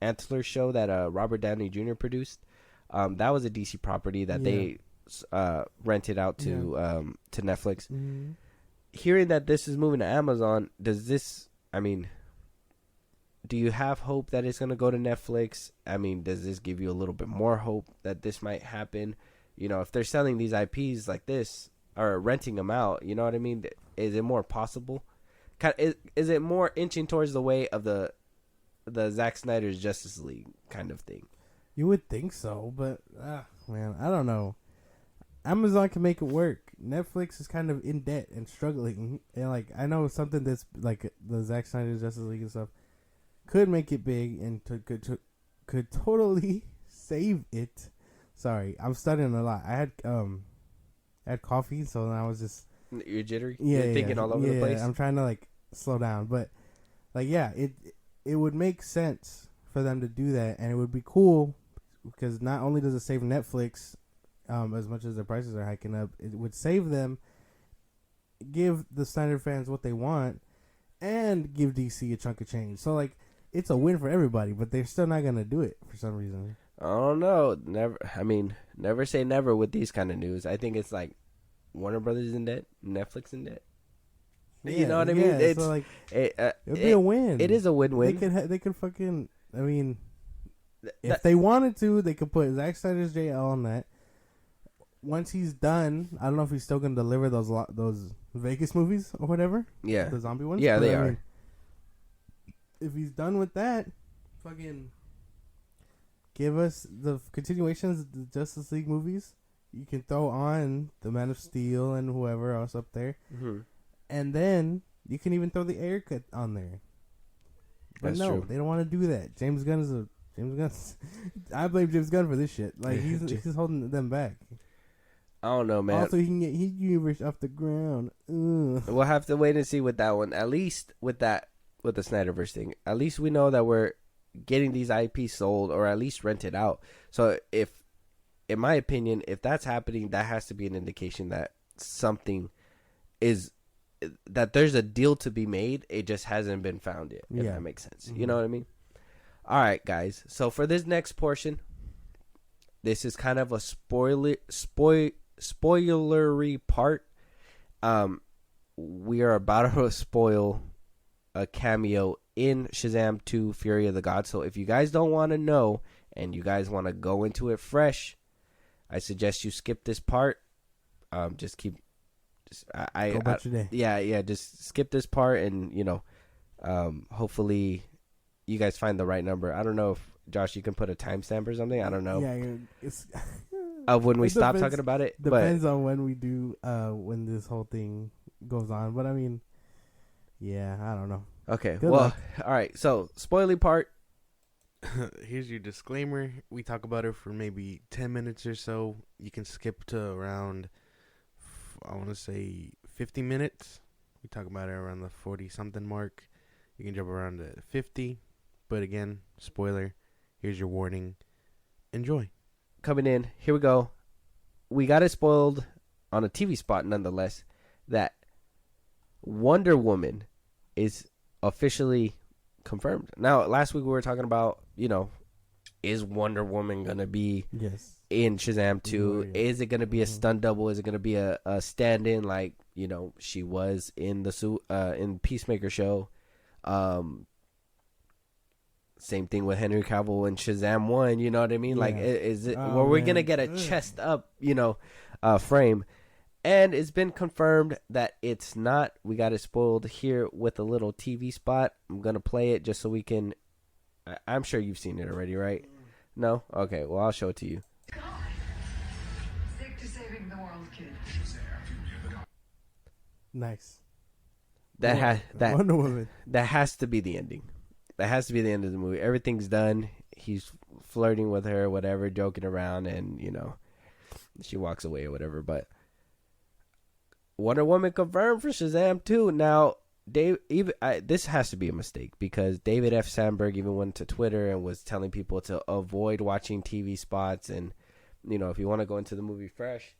Antler show that Robert Downey Jr. produced. That was a DC property that they rented out to Netflix. Mm-hmm. Hearing that this is moving to Amazon, do you have hope that it's going to go to Netflix? I mean, does this give you a little bit more hope that this might happen? If they're selling these IPs like this or renting them out, you know what I mean? Is it more possible? Is it more inching towards the way of the Zack Snyder's Justice League kind of thing? You would think so, but man, I don't know. Amazon can make it work. Netflix is kind of in debt and struggling, and like I know something that's like the Zack Snyder's Justice League and stuff could make it big and could totally save it. Sorry, I'm studying a lot. I had coffee, so I was just you're jittery. You're thinking all over the place. I'm trying to like slow down, but like it would make sense for them to do that, and it would be cool because not only does it save Netflix as much as their prices are hiking up, it would save them, give the Snyder fans what they want, and give DC a chunk of change. So like it's a win for everybody, but they're still not gonna do it for some reason. I don't know. Never say never with these kind of news. I think it's like Warner Brothers in debt, Netflix in debt. You know what I mean? It's so like it'd be a win. It is a win-win. They could fucking. I mean, if they wanted to, they could put Zack Snyder's JL on that. Once he's done, I don't know if he's still gonna deliver those Vegas movies or whatever. Yeah, the zombie ones. Yeah, but they I are. mean, if he's done with that, fucking give us the continuations of the Justice League movies. You can throw on the Man of Steel and whoever else up there, and then you can even throw the Air Cut on there. But That's no, true. they don't want to do that. James Gunn. I blame James Gunn for this shit. Like he's holding them back. I don't know, man. Also, he can get his universe off the ground. Ugh. We'll have to wait and see with that one. At least with the Snyderverse thing, at least we know that we're getting these IPs sold or at least rented out. So if, in my opinion, if that's happening, that has to be an indication that that there's a deal to be made. It just hasn't been found yet. If that makes sense. Mm-hmm. You know what I mean? All right, guys. So for this next portion, this is kind of a spoilery part. We are about to spoil a cameo in Shazam 2 Fury of the Gods. So if you guys don't want to know and you guys want to go into it fresh, I suggest you skip this part. Go about your day. Yeah, just skip this part and, hopefully you guys find the right number. I don't know if, Josh, you can put a timestamp or something. I don't know. Yeah, it's of when we stop talking about it. Depends on when we do, when this whole thing goes on. But I mean, yeah, I don't know. Okay, Good luck. All right. So, spoily part. Here's your disclaimer. We talk about it for maybe 10 minutes or so. You can skip to around, I want to say, 50 minutes. We talk about it around the 40-something mark. You can jump around to 50. But again, spoiler. Here's your warning. Enjoy. Coming in. Here we go. We got it spoiled on a TV spot, nonetheless, that Wonder Woman is officially confirmed. Now, last week we were talking about, is Wonder Woman going to be in Shazam 2? Yeah. Is it going to be a stunt double? Is it going to be a stand-in like, she was in the in Peacemaker show? Same thing with Henry Cavill and Shazam 1, you know what I mean? Yeah. Like, is it, Oh, well, we're man. going to get a chest up, frame. And it's been confirmed that it's not. We got it spoiled here with a little TV spot. I'm going to play it just so we can. I'm sure you've seen it already, right? No? Okay, well, I'll show it to you. Stick to saving the world, kid. Nice. That Wonder Woman. has to be the ending. That has to be the end of the movie. Everything's done. He's flirting with her, whatever, joking around, and, she walks away or whatever. But Wonder Woman confirmed for Shazam 2. Now, this has to be a mistake because David F. Sandberg even went to Twitter and was telling people to avoid watching TV spots and, if you want to go into the movie fresh.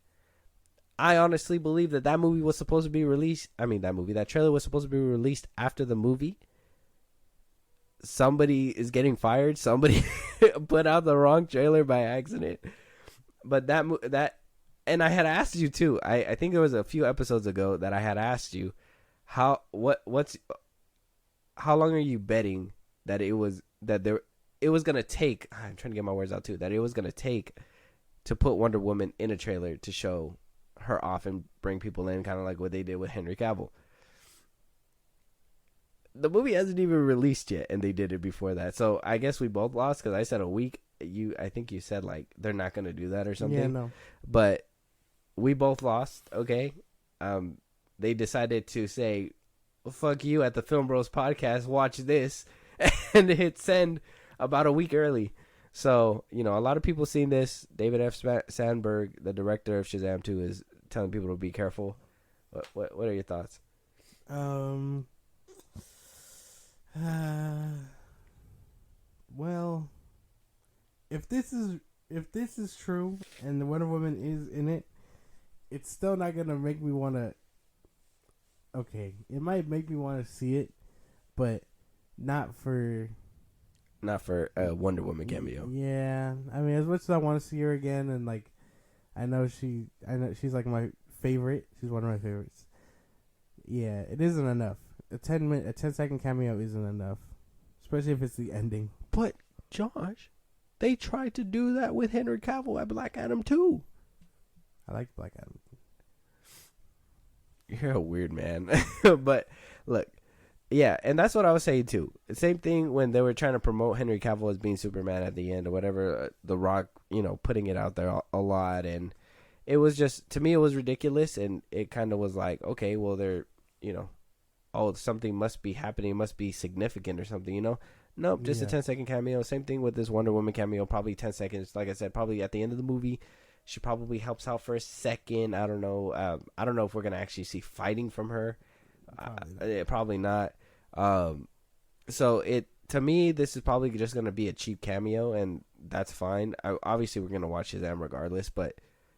I honestly believe that movie was supposed to be released. That trailer was supposed to be released after the movie. Somebody is getting fired. Somebody put out the wrong trailer by accident. But and I had asked you too. I think there was a few episodes ago that I had asked you how long are you betting that it was gonna take? I'm trying to get my words out too. That it was gonna take to put Wonder Woman in a trailer to show her off and bring people in, kind of like what they did with Henry Cavill. The movie hasn't even released yet, and they did it before that. So I guess we both lost because I said a week. I think you said like they're not going to do that or something. Yeah, no. But we both lost. Okay. They decided to say, well, "Fuck you" at the FilmBros podcast. Watch this, and hit send about a week early. So a lot of people seen this. David F. Sandberg, the director of Shazam 2, is telling people to be careful. What are your thoughts? Well, if this is true and the Wonder Woman is in it, it's still not gonna make me want to. Okay, it might make me want to see it, but not for a Wonder Woman cameo. Yeah, as much as I want to see her again, and like, I know she's like my favorite. She's one of my favorites. Yeah, it isn't enough. A 10-second cameo isn't enough, especially if it's the ending. But Josh, they tried to do that with Henry Cavill at Black Adam 2. I like Black Adam. You're a weird man. But look, yeah, and that's what I was saying too. Same thing when they were trying to promote Henry Cavill as being Superman at the end or whatever. The Rock, putting it out there a lot, and it was just, to me, it was ridiculous, and it kind of was like, okay, well, they're, oh, something must be happening, must be significant or something, Nope, just a 10-second cameo. Same thing with this Wonder Woman cameo, probably 10 seconds. Like I said, probably at the end of the movie, she probably helps out for a second. I don't know. I don't know if we're going to actually see fighting from her. Probably not. So to me, this is probably just going to be a cheap cameo, and that's fine. Obviously, we're going to watch Shazam regardless,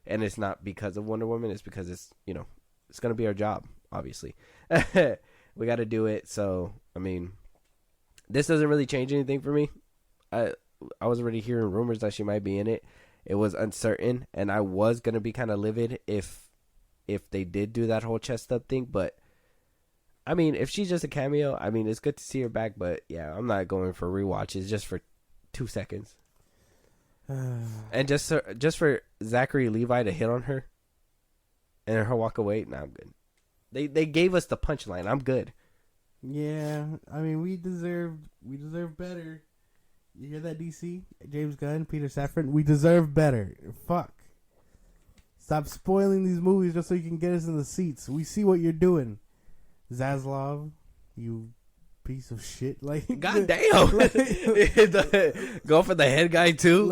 and it's not because of Wonder Woman. It's because it's going to be our job, obviously. We got to do it. So, this doesn't really change anything for me. I was already hearing rumors that she might be in it. It was uncertain, and I was going to be kind of livid if they did do that whole chest up thing, but if she's just a cameo, it's good to see her back, but yeah, I'm not going for rewatches just for 2 seconds. And just for Zachary Levi to hit on her and her walk away, nah, I'm good. They gave us the punchline. I'm good. Yeah, we deserve better. You hear that, DC? James Gunn, Peter Safran, we deserve better. Fuck. Stop spoiling these movies just so you can get us in the seats. We see what you're doing. Zaslav, you piece of shit. Like, God damn. Go for the head guy too.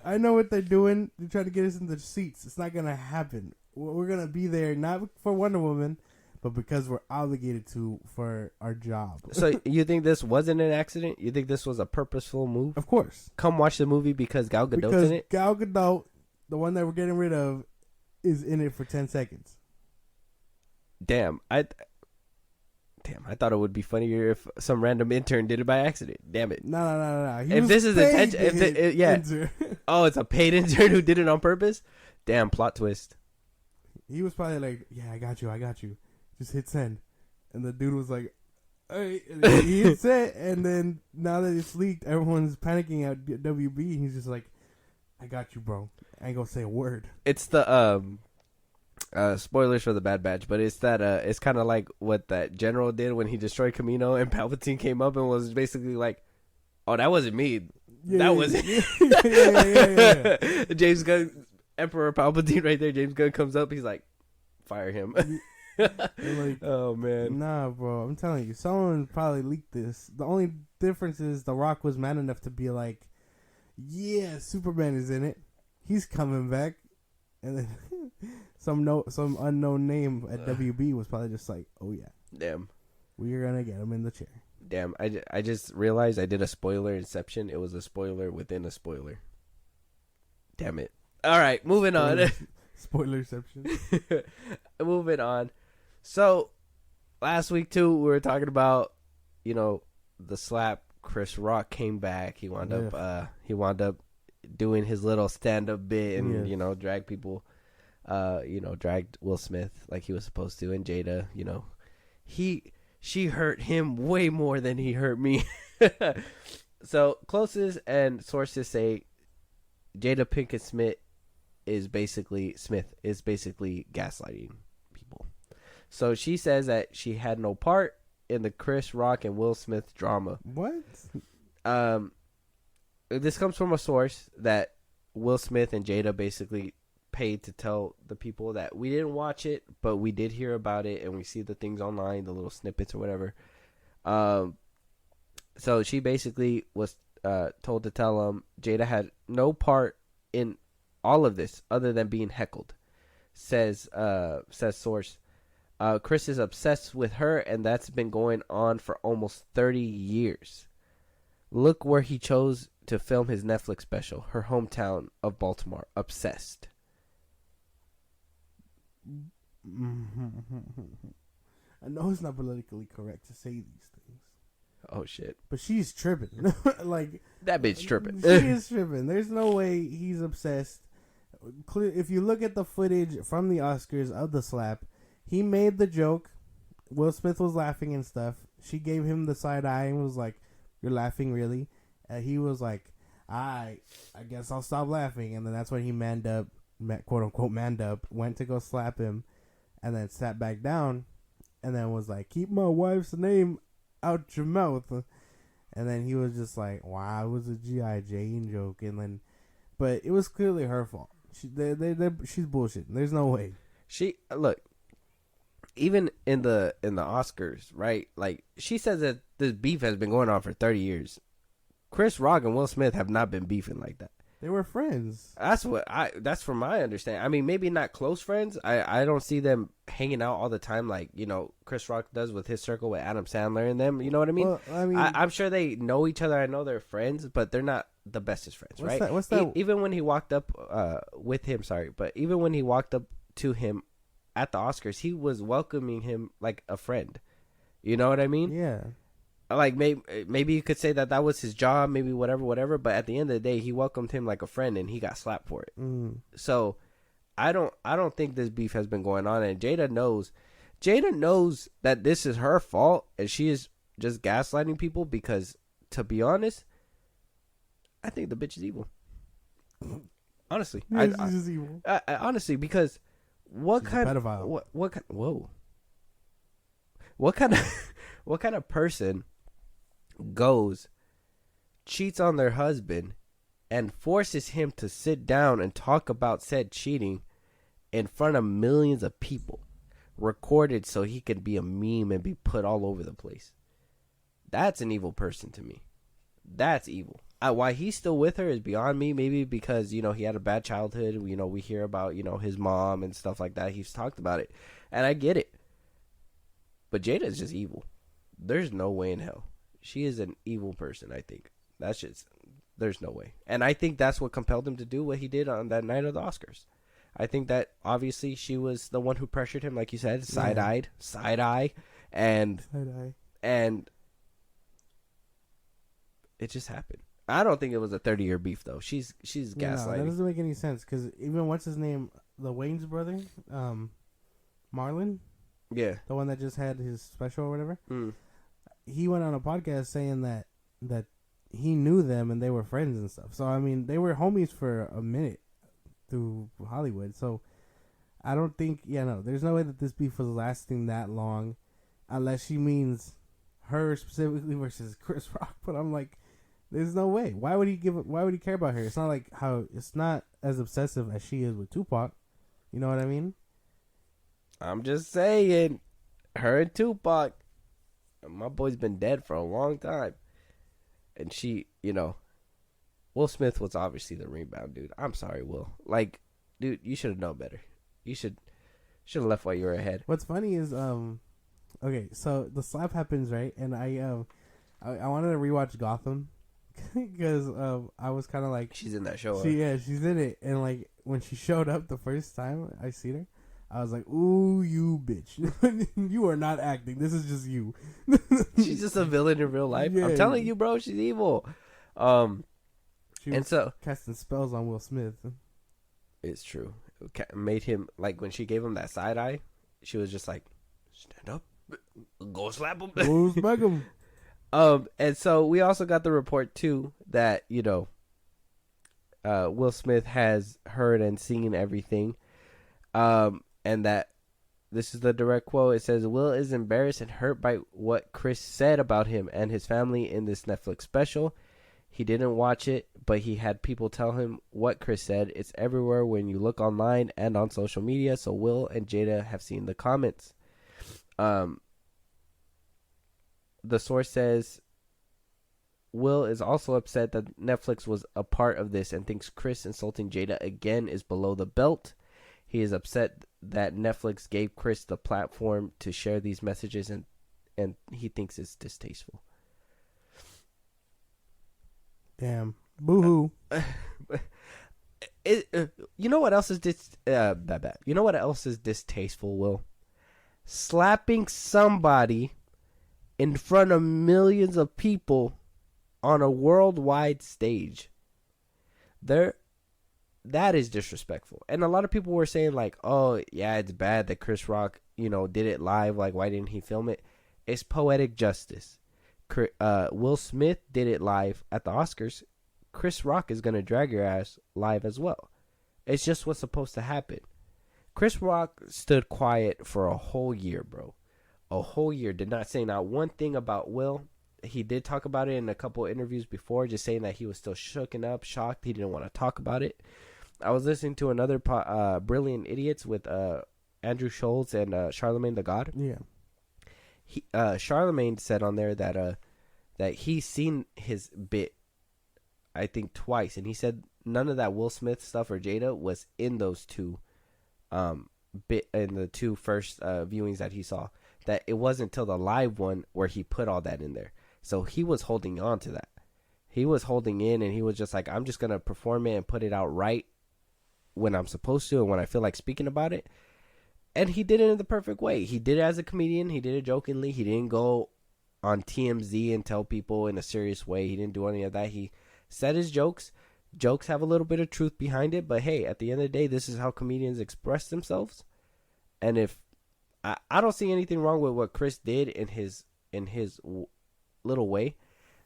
I know what they're doing. They're trying to get us in the seats. It's not gonna happen. We're gonna be there not for Wonder Woman, but because we're obligated to for our job. So you think this wasn't an accident? You think this was a purposeful move? Of course. Come watch the movie because Gal Gadot's in it? Gal Gadot, the one that we're getting rid of, is in it for 10 seconds. Damn, I thought it would be funnier if some random intern did it by accident. Damn it. No. If this is intention, yeah. Oh, it's a paid intern who did it on purpose? Damn, plot twist. He was probably like, yeah, I got you. Just hit send. And the dude was like, He hits it, and then now that it's leaked, everyone's panicking at WB. And he's just like, "I got you, bro. I ain't gonna say a word." It's the spoilers for the Bad Batch, but it's that it's kind of like what that general did when he destroyed Camino, and Palpatine came up and was basically like, "Oh, that wasn't me. That wasn't." Yeah. James Gunn, Emperor Palpatine, right there. James Gunn comes up. He's like, "Fire him." Like, oh man, nah, bro. I'm telling you, someone probably leaked this. The only difference is The Rock was man enough to be like, "Yeah, Superman is in it. He's coming back," and then some unknown name at WB was probably just like, "Oh yeah, damn, we're gonna get him in the chair." damn. I just realized I did a spoiler inception. It was a spoiler within a spoiler. Damn it. All right, moving on. Spoilerception. Moving on. So, last week too, we were talking about, the slap. Chris Rock came back. He wound up doing his little stand-up bit and drag people, dragged Will Smith like he was supposed to, and Jada, she hurt him way more than he hurt me. So, closest and sources say Jada Pinkett Smith is basically gaslighting people. So she says that she had no part in the Chris Rock and Will Smith drama. What? This comes from a source that Will Smith and Jada basically paid to tell the people that we didn't watch it, but we did hear about it, and we see the things online, the little snippets or whatever. So she basically was told to tell them Jada had no part in all of this other than being heckled. Says source. Chris is obsessed with her, and that's been going on for almost 30 years. Look where he chose to film his Netflix special, her hometown of Baltimore. Obsessed. I know it's not politically correct to say these things. Oh, shit. But she's tripping. Like, that bitch tripping. She is tripping. There's no way he's obsessed. If you look at the footage from the Oscars of the slap, he made the joke. Will Smith was laughing and stuff. She gave him the side eye and was like, "You're laughing, really?" And he was like, I guess I'll stop laughing." And then that's when he quote unquote manned up, went to go slap him, and then sat back down, and then was like, "Keep my wife's name out your mouth." And then he was just like, "Wow, it was a G.I. Jane joke." And then, but it was clearly her fault. She's bullshitting. There's no way. Look, even in the Oscars, right? Like, she says that this beef has been going on for 30 years. Chris Rock and Will Smith have not been beefing like that. They were friends. That's from my understanding. I mean, maybe not close friends. I don't see them hanging out all the time like, Chris Rock does with his circle with Adam Sandler and them. You know what I mean? Well, I mean, I'm sure they know each other. I know they're friends, but they're not the bestest friends, right? What's that? Even when he walked up with him, but even when he walked up to him at the Oscars, he was welcoming him like a friend. You know what I mean? Yeah. Like, maybe you could say that was his job, maybe whatever. But at the end of the day, he welcomed him like a friend, and he got slapped for it. So, I don't think this beef has been going on, and Jada knows that this is her fault, and she is just gaslighting people because, to be honest, I think the bitch is evil. Honestly, she's just evil. Honestly, because what she's kind a pedophile. What kind of person goes, cheats on their husband, and forces him to sit down and talk about said cheating in front of millions of people, recorded so he can be a meme and be put all over the place? That's an evil person to me. That's evil. Why he's still with her is beyond me. Maybe because, he had a bad childhood. We hear about, his mom and stuff like that. He's talked about it. And I get it. But Jada is just evil. There's no way in hell. She is an evil person, I think. There's no way. And I think that's what compelled him to do what he did on that night of the Oscars. I think that obviously she was the one who pressured him, like you said, side eye, and it just happened. I don't think it was a 30-year beef though. She's gaslighting. No, that doesn't make any sense because even what's his name, the Wayne's brother, Marlon, yeah, the one that just had his special or whatever. he went on a podcast saying that he knew them and they were friends and stuff. So I mean, they were homies for a minute through Hollywood. So I don't think, there's no way that this beef was lasting that long, unless she means her specifically versus Chris Rock. But I'm like, there's no way. Why would he care about her? It's not as obsessive as she is with Tupac. You know what I mean? I'm just saying, her and Tupac, my boy's been dead for a long time. And she, Will Smith was obviously the rebound dude. I'm sorry, Will. Like, dude, you should have known better. You should have left while you were ahead. What's funny is, okay, so the slap happens, right? And I wanted to rewatch Gotham because I was kind of like, she's in that show. She's in it, and like when she showed up the first time I seen her, I was like, "Ooh, you bitch! You are not acting. This is just you." She's just a villain in real life. Yeah. I'm telling you, bro, she's evil. She was casting spells on Will Smith. It's true. It made him, like, when she gave him that side eye, she was just like, "Stand up, go slap him, go smack him." And so we also got the report too that Will Smith has heard and seen everything, and that this is the direct quote. It says, "Will is embarrassed and hurt by what Chris said about him and his family in this Netflix special. He didn't watch it, but he had people tell him what Chris said. It's everywhere when you look online and on social media. So Will and Jada have seen the comments." The source says Will is also upset that Netflix was a part of this and thinks Chris insulting Jada again is below the belt. He is upset that Netflix gave Chris the platform to share these messages, and he thinks it's distasteful. Damn. Boo-hoo. You know what else is You know what else is distasteful, Will? Slapping somebody in front of millions of people on a worldwide stage. That is disrespectful. And a lot of people were saying like, "Oh, yeah, it's bad that Chris Rock, did it live. Like, why didn't he film it?" It's poetic justice. Will Smith did it live at the Oscars. Chris Rock is going to drag your ass live as well. It's just what's supposed to happen. Chris Rock stood quiet for a whole year, bro. A whole year. Did not say not one thing about Will. He did talk about it in a couple of interviews before, just saying that he was still shooken up, shocked. He didn't want to talk about it. I was listening to another Brilliant Idiots with Andrew Schultz and Charlemagne the God. Yeah. Charlemagne said on there that he's seen his bit, I think, twice, and he said none of that Will Smith stuff or Jada was in those two in the two first viewings that he saw. That it wasn't until the live one where he put all that in there. So he was holding on to that. He was holding in, and he was just like, "I'm just gonna perform it and put it out right when I'm supposed to and when I feel like speaking about it." And he did it in the perfect way. He did it as a comedian. He did it jokingly. He didn't go on TMZ and tell people in a serious way. He didn't do any of that. He said his jokes. Jokes have a little bit of truth behind it, but hey, at the end of the day, this is how comedians express themselves. And if I don't see anything wrong with what Chris did in his little way.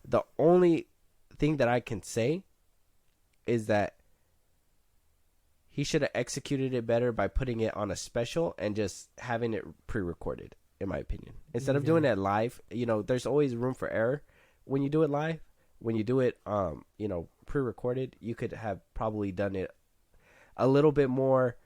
The only thing that I can say is that he should have executed it better by putting it on a special and just having it pre-recorded, in my opinion. Instead of doing it live, there's always room for error when you do it live. When you do it, pre-recorded, you could have probably done it a little bit more,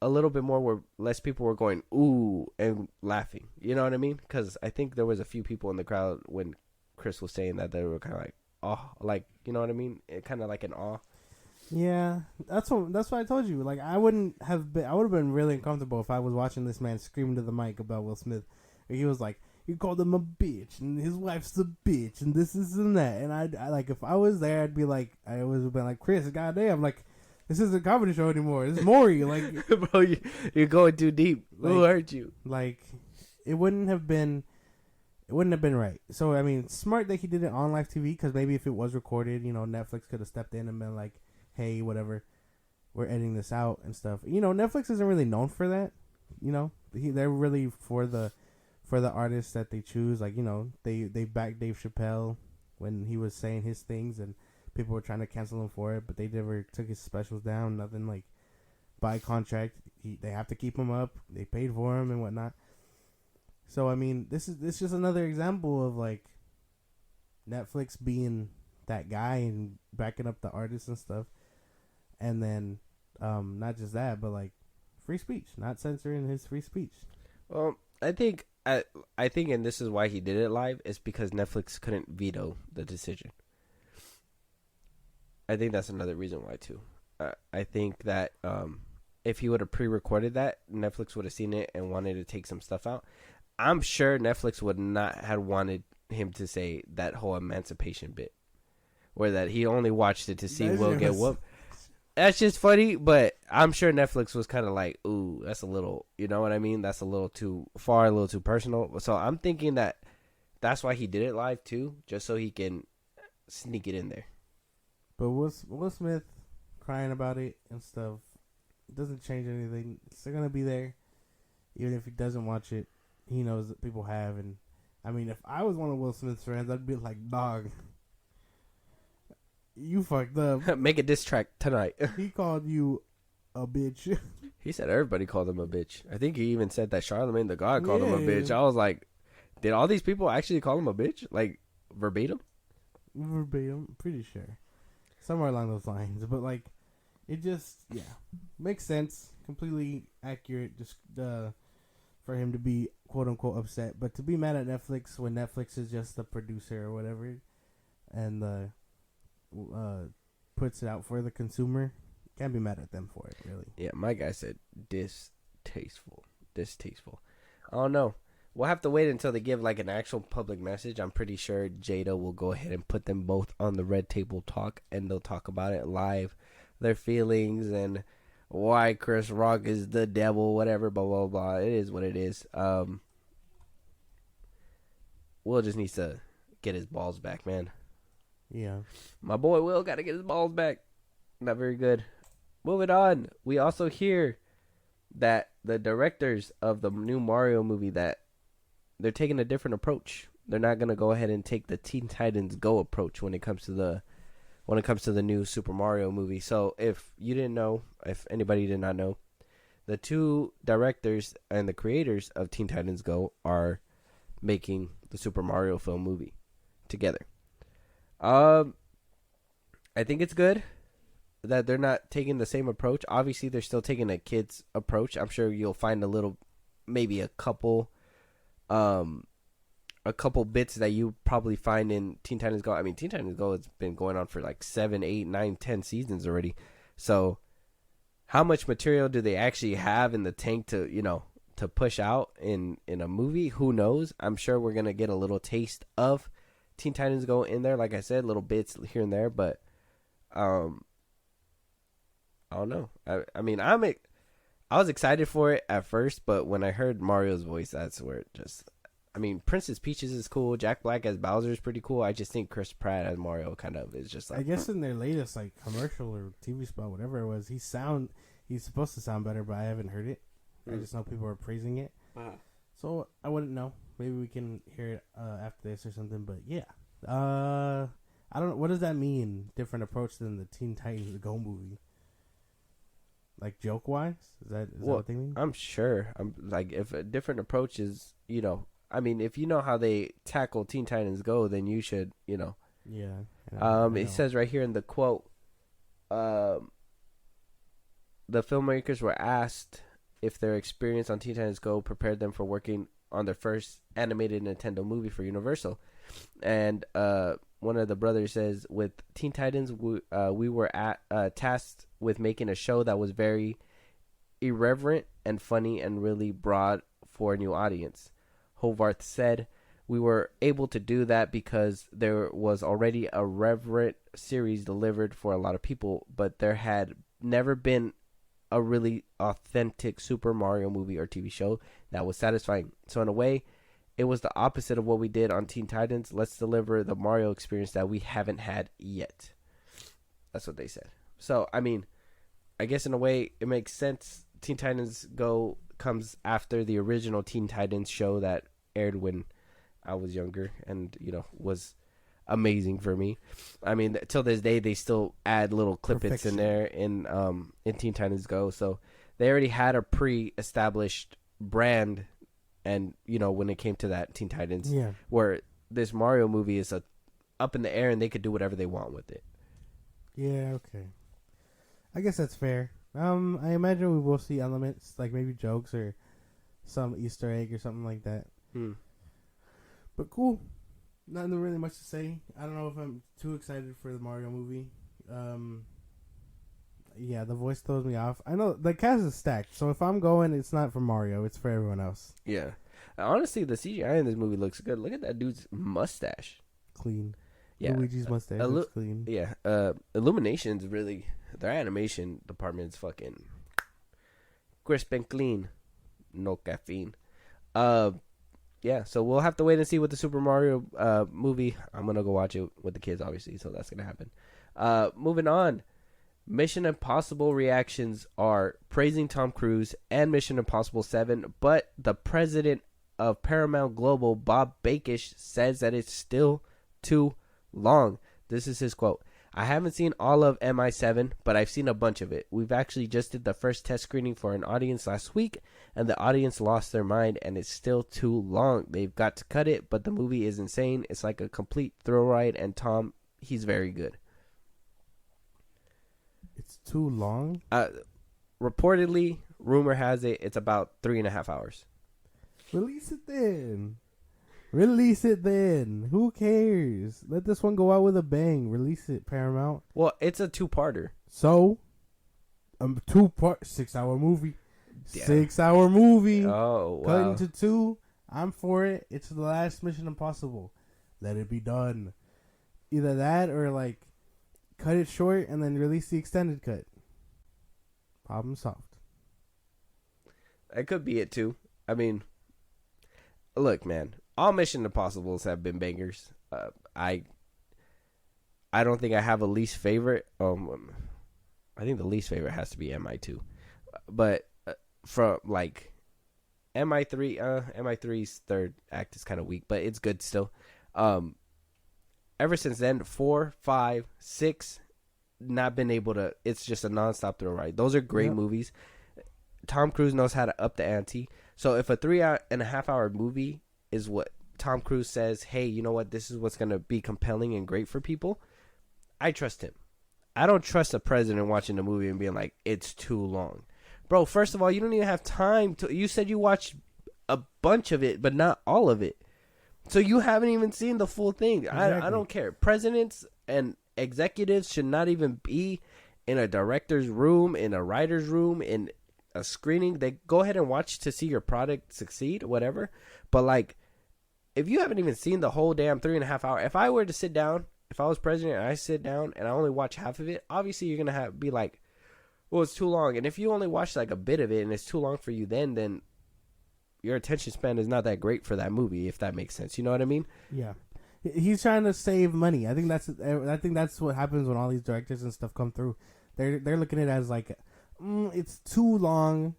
where less people were going, "Ooh," and laughing. You know what I mean? Because I think there was a few people in the crowd when Chris was saying that they were kind of like, "Oh," like, you know what I mean? Kind of like an awe. Yeah, that's what I told you. Like, I would have been really uncomfortable if I was watching this man scream to the mic about Will Smith. He was like, "You called him a bitch, and his wife's a bitch, and this and that." And I like, if I was there, I'd be like, I always have been like, "Chris, goddamn, like, this isn't a comedy show anymore. This is Maury." Like, bro, you're going too deep. Like, who hurt you? Like, it wouldn't have been right. So I mean, smart that he did it on live TV, because maybe if it was recorded, Netflix could have stepped in and been like, "Hey, whatever, we're editing this out and stuff." Netflix isn't really known for that. They're really for for the artists that they choose. Like, they backed Dave Chappelle when he was saying his things, and people were trying to cancel him for it, but they never took his specials down. Nothing like by contract. They have to keep him up. They paid for him and whatnot. So I mean, this is just another example of like Netflix being that guy and backing up the artists and stuff, and then not just that, but like free speech, not censoring his free speech. Well, I think, and this is why he did it live, is because Netflix couldn't veto the decision. I think that's another reason why too. I think that if he would have pre-recorded that, Netflix would have seen it and wanted to take some stuff out. I'm sure Netflix would not have wanted him to say that whole emancipation bit, where that he only watched it to see Will get whooped. That's just funny, but I'm sure Netflix was kind of like, ooh, that's a little, you know what I mean? That's a little too far, a little too personal. So I'm thinking that that's why he did it live too, just so he can sneak it in there. But Will Smith crying about it and stuff doesn't change anything. It's still gonna be there, even if he doesn't watch it. He knows that people have, and I mean, if I was one of Will Smith's friends, I'd be like, dog, you fucked up. Make a diss track tonight. He called you a bitch. He said everybody called him a bitch. I think he even said that Charlamagne the God called him a bitch. I was like, did all these people actually call him a bitch? Like, verbatim? Verbatim, pretty sure. Somewhere along those lines. But, like, it just, makes sense. Completely accurate. Just for him to be, quote-unquote, upset. But to be mad at Netflix when Netflix is just the producer or whatever and puts it out for the consumer, can't be mad at them for it, really. Yeah, my guy said distasteful. I don't know. We'll have to wait until they give like an actual public message. I'm pretty sure Jada will go ahead and put them both on the Red Table Talk, and they'll talk about it live, their feelings and why Chris Rock is the devil, whatever, blah, blah, blah. It is what it is. Will just needs to get his balls back, man. Yeah. My boy Will got to get his balls back. Not very good. Moving on. We also hear that the directors of the new Mario movie, that they're taking a different approach. They're not going to go ahead and take the Teen Titans Go approach when it comes to the new Super Mario movie. So if you didn't know, if anybody did not know, the two directors and the creators of Teen Titans Go are making the Super Mario film movie together. I think it's good that they're not taking the same approach. Obviously, they're still taking a kid's approach. I'm sure you'll find maybe a couple bits that you probably find in Teen Titans Go. I mean, Teen Titans Go has been going on for like 7, 8, 9, 10 seasons already. So how much material do they actually have in the tank to push out in a movie? Who knows? I'm sure we're going to get a little taste of Teen Titans Go in there. Like I said, little bits here and there, but I don't know. I mean, I was excited for it at first, but when I heard Mario's voice, that's where it just... I mean, Princess Peaches is cool. Jack Black as Bowser is pretty cool. I just think Chris Pratt as Mario kind of is just like... I guess in their latest like commercial or TV spot, whatever it was, he's supposed to sound better, but I haven't heard it. I just know people are praising it. So I wouldn't know. Maybe we can hear it after this or something. But yeah, I don't know. What does that mean? Different approach than the Teen Titans Go movie? Like joke wise, is that what they mean? I'm sure. I'm like, if a different approach is, I mean, if you know how they tackle Teen Titans Go, then you should, Yeah. It says right here in the quote, the filmmakers were asked if their experience on Teen Titans Go prepared them for working on their first animated Nintendo movie for Universal. And one of the brothers says, with Teen Titans, we were tasked with making a show that was very irreverent and funny and really broad for a new audience. Hovarth said, we were able to do that because there was already a reverent series delivered for a lot of people, but there had never been a really authentic Super Mario movie or TV show that was satisfying. So in a way, it was the opposite of what we did on Teen Titans. Let's deliver the Mario experience that we haven't had yet. That's what they said. So, I mean, I guess in a way, it makes sense. Teen Titans Go comes after the original Teen Titans show that aired when I was younger, and was amazing for me. I mean, till this day, they still add little clippets in there in Teen Titans Go. So they already had a pre-established brand, and when it came to that Teen Titans, where this Mario movie is up in the air, and they could do whatever they want with it. Yeah, okay. I guess that's fair. I imagine we will see elements like maybe jokes or some Easter egg or something like that. But cool. Nothing really much to say. I don't know if I'm too excited for the Mario movie. Yeah, the voice throws me off. I know the cast is stacked, so if I'm going, it's not for Mario. It's for everyone else. Yeah. Honestly, the CGI in this movie looks good. Look at that dude's mustache. Clean. Yeah. Luigi's mustache looks clean. Yeah. Illumination's really... Their animation department is fucking crisp and clean. No caffeine. Yeah, so we'll have to wait and see with the Super Mario movie. I'm going to go watch it with the kids, obviously, so that's going to happen. Moving on. Mission Impossible reactions are praising Tom Cruise and Mission Impossible 7, but the president of Paramount Global, Bob Bakish, says that it's still too long. This is his quote. I haven't seen all of MI7, but I've seen a bunch of it. We've actually just did the first test screening for an audience last week, and the audience lost their mind, and it's still too long. They've got to cut it, but the movie is insane. It's like a complete thrill ride, and Tom, he's very good. It's too long? Reportedly, rumor has it, it's about 3.5 hours. Release it then. Release it then. Who cares? Let this one go out with a bang. Release it, Paramount. Well, it's a two-parter. So, 2-part, 6-hour movie. Damn. 6-hour movie. Oh, wow. Cut into 2. I'm for it. It's the last Mission Impossible. Let it be done. Either that or, like, cut it short and then release the extended cut. Problem solved. That could be it, too. I mean, look, man. All Mission Impossibles have been bangers. I don't think I have a least favorite. I think the least favorite has to be MI2. But from like MI3's third act is kind of weak, but it's good still. Ever since then, 4, 5, 6, not been able to. It's just a nonstop thrill ride. Those are great movies. Tom Cruise knows how to up the ante. So if a 3.5 hour movie is what Tom Cruise says, hey, you know what, this is what's going to be compelling and great for people, I trust him. I don't trust a president watching a movie and being like, it's too long. Bro, first of all, you don't even have time to. You said you watched a bunch of it, but not all of it. So you haven't even seen the full thing. Exactly. I don't care. Presidents and executives should not even be in a director's room, in a writer's room, in a screening. They go ahead and watch to see your product succeed, whatever. But like, if you haven't even seen the whole damn 3.5 hour, if I were to sit down, if I was president and I sit down and I only watch half of it, obviously you're gonna be like, well, it's too long. And if you only watch like a bit of it and it's too long for you, then your attention span is not that great for that movie, if that makes sense. You know what I mean? Yeah. He's trying to save money. I think that's what happens when all these directors and stuff come through. They're looking at it as like, it's too long.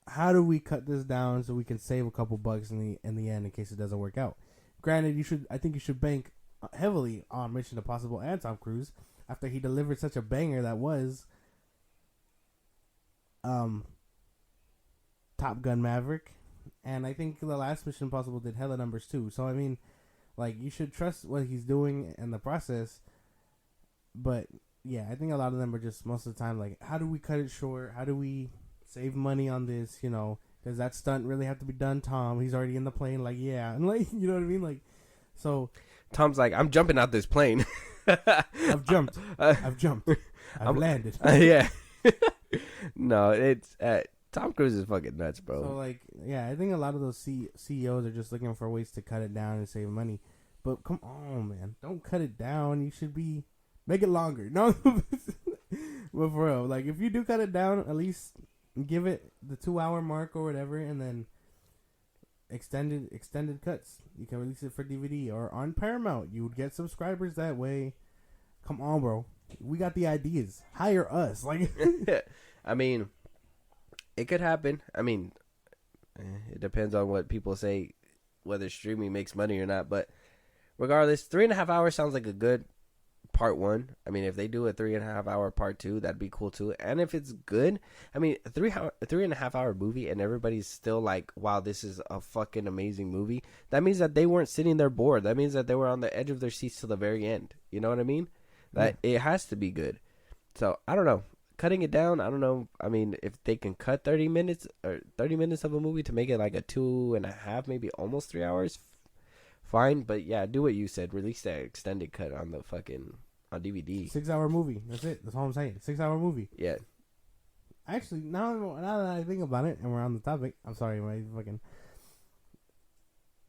How do we cut this down so we can save a couple bucks in the end in case it doesn't work out? Granted, I think you should bank heavily on Mission Impossible and Tom Cruise after he delivered such a banger that was Top Gun Maverick. And I think the last Mission Impossible did hella numbers too. So, I mean, like, you should trust what he's doing and the process. But, yeah, I think a lot of them are just, most of the time, like, how do we cut it short? How do we save money on this, you know? Does that stunt really have to be done, Tom? He's already in the plane, like, yeah. And, like, you know what I mean? Like, so. Tom's like, I'm jumping out this plane. I've jumped. I've landed. Yeah. No, it's... Tom Cruise is fucking nuts, bro. So, like, yeah, I think a lot of those CEOs are just looking for ways to cut it down and save money. But come on, man. Don't cut it down. You should make it longer. No, but for real, like, if you do cut it down, at least give it the 2-hour mark or whatever, and then extended cuts. You can release it for DVD or on Paramount. You would get subscribers that way. Come on, bro. We got the ideas. Hire us. Like, I mean, it could happen. I mean, it depends on what people say whether streaming makes money or not. But regardless, 3.5 hours sounds like a good part one. I mean, if they do a 3.5 hour part two, that'd be cool too. And if it's good, I mean, a 3.5 hour movie, and everybody's still like, "Wow, this is a fucking amazing movie." That means that they weren't sitting there bored. That means that they were on the edge of their seats till the very end. You know what I mean? That it has to be good. So I don't know. Cutting it down, I don't know. I mean, if they can cut 30 minutes of a movie to make it like a 2.5, maybe almost 3 hours, fine. But yeah, do what you said. Release that extended cut on the fucking on DVD. 6-hour movie. That's it. That's all I'm saying. 6-hour movie. Yeah. Actually, now that I think about it, and we're on the topic, I'm sorry, my fucking.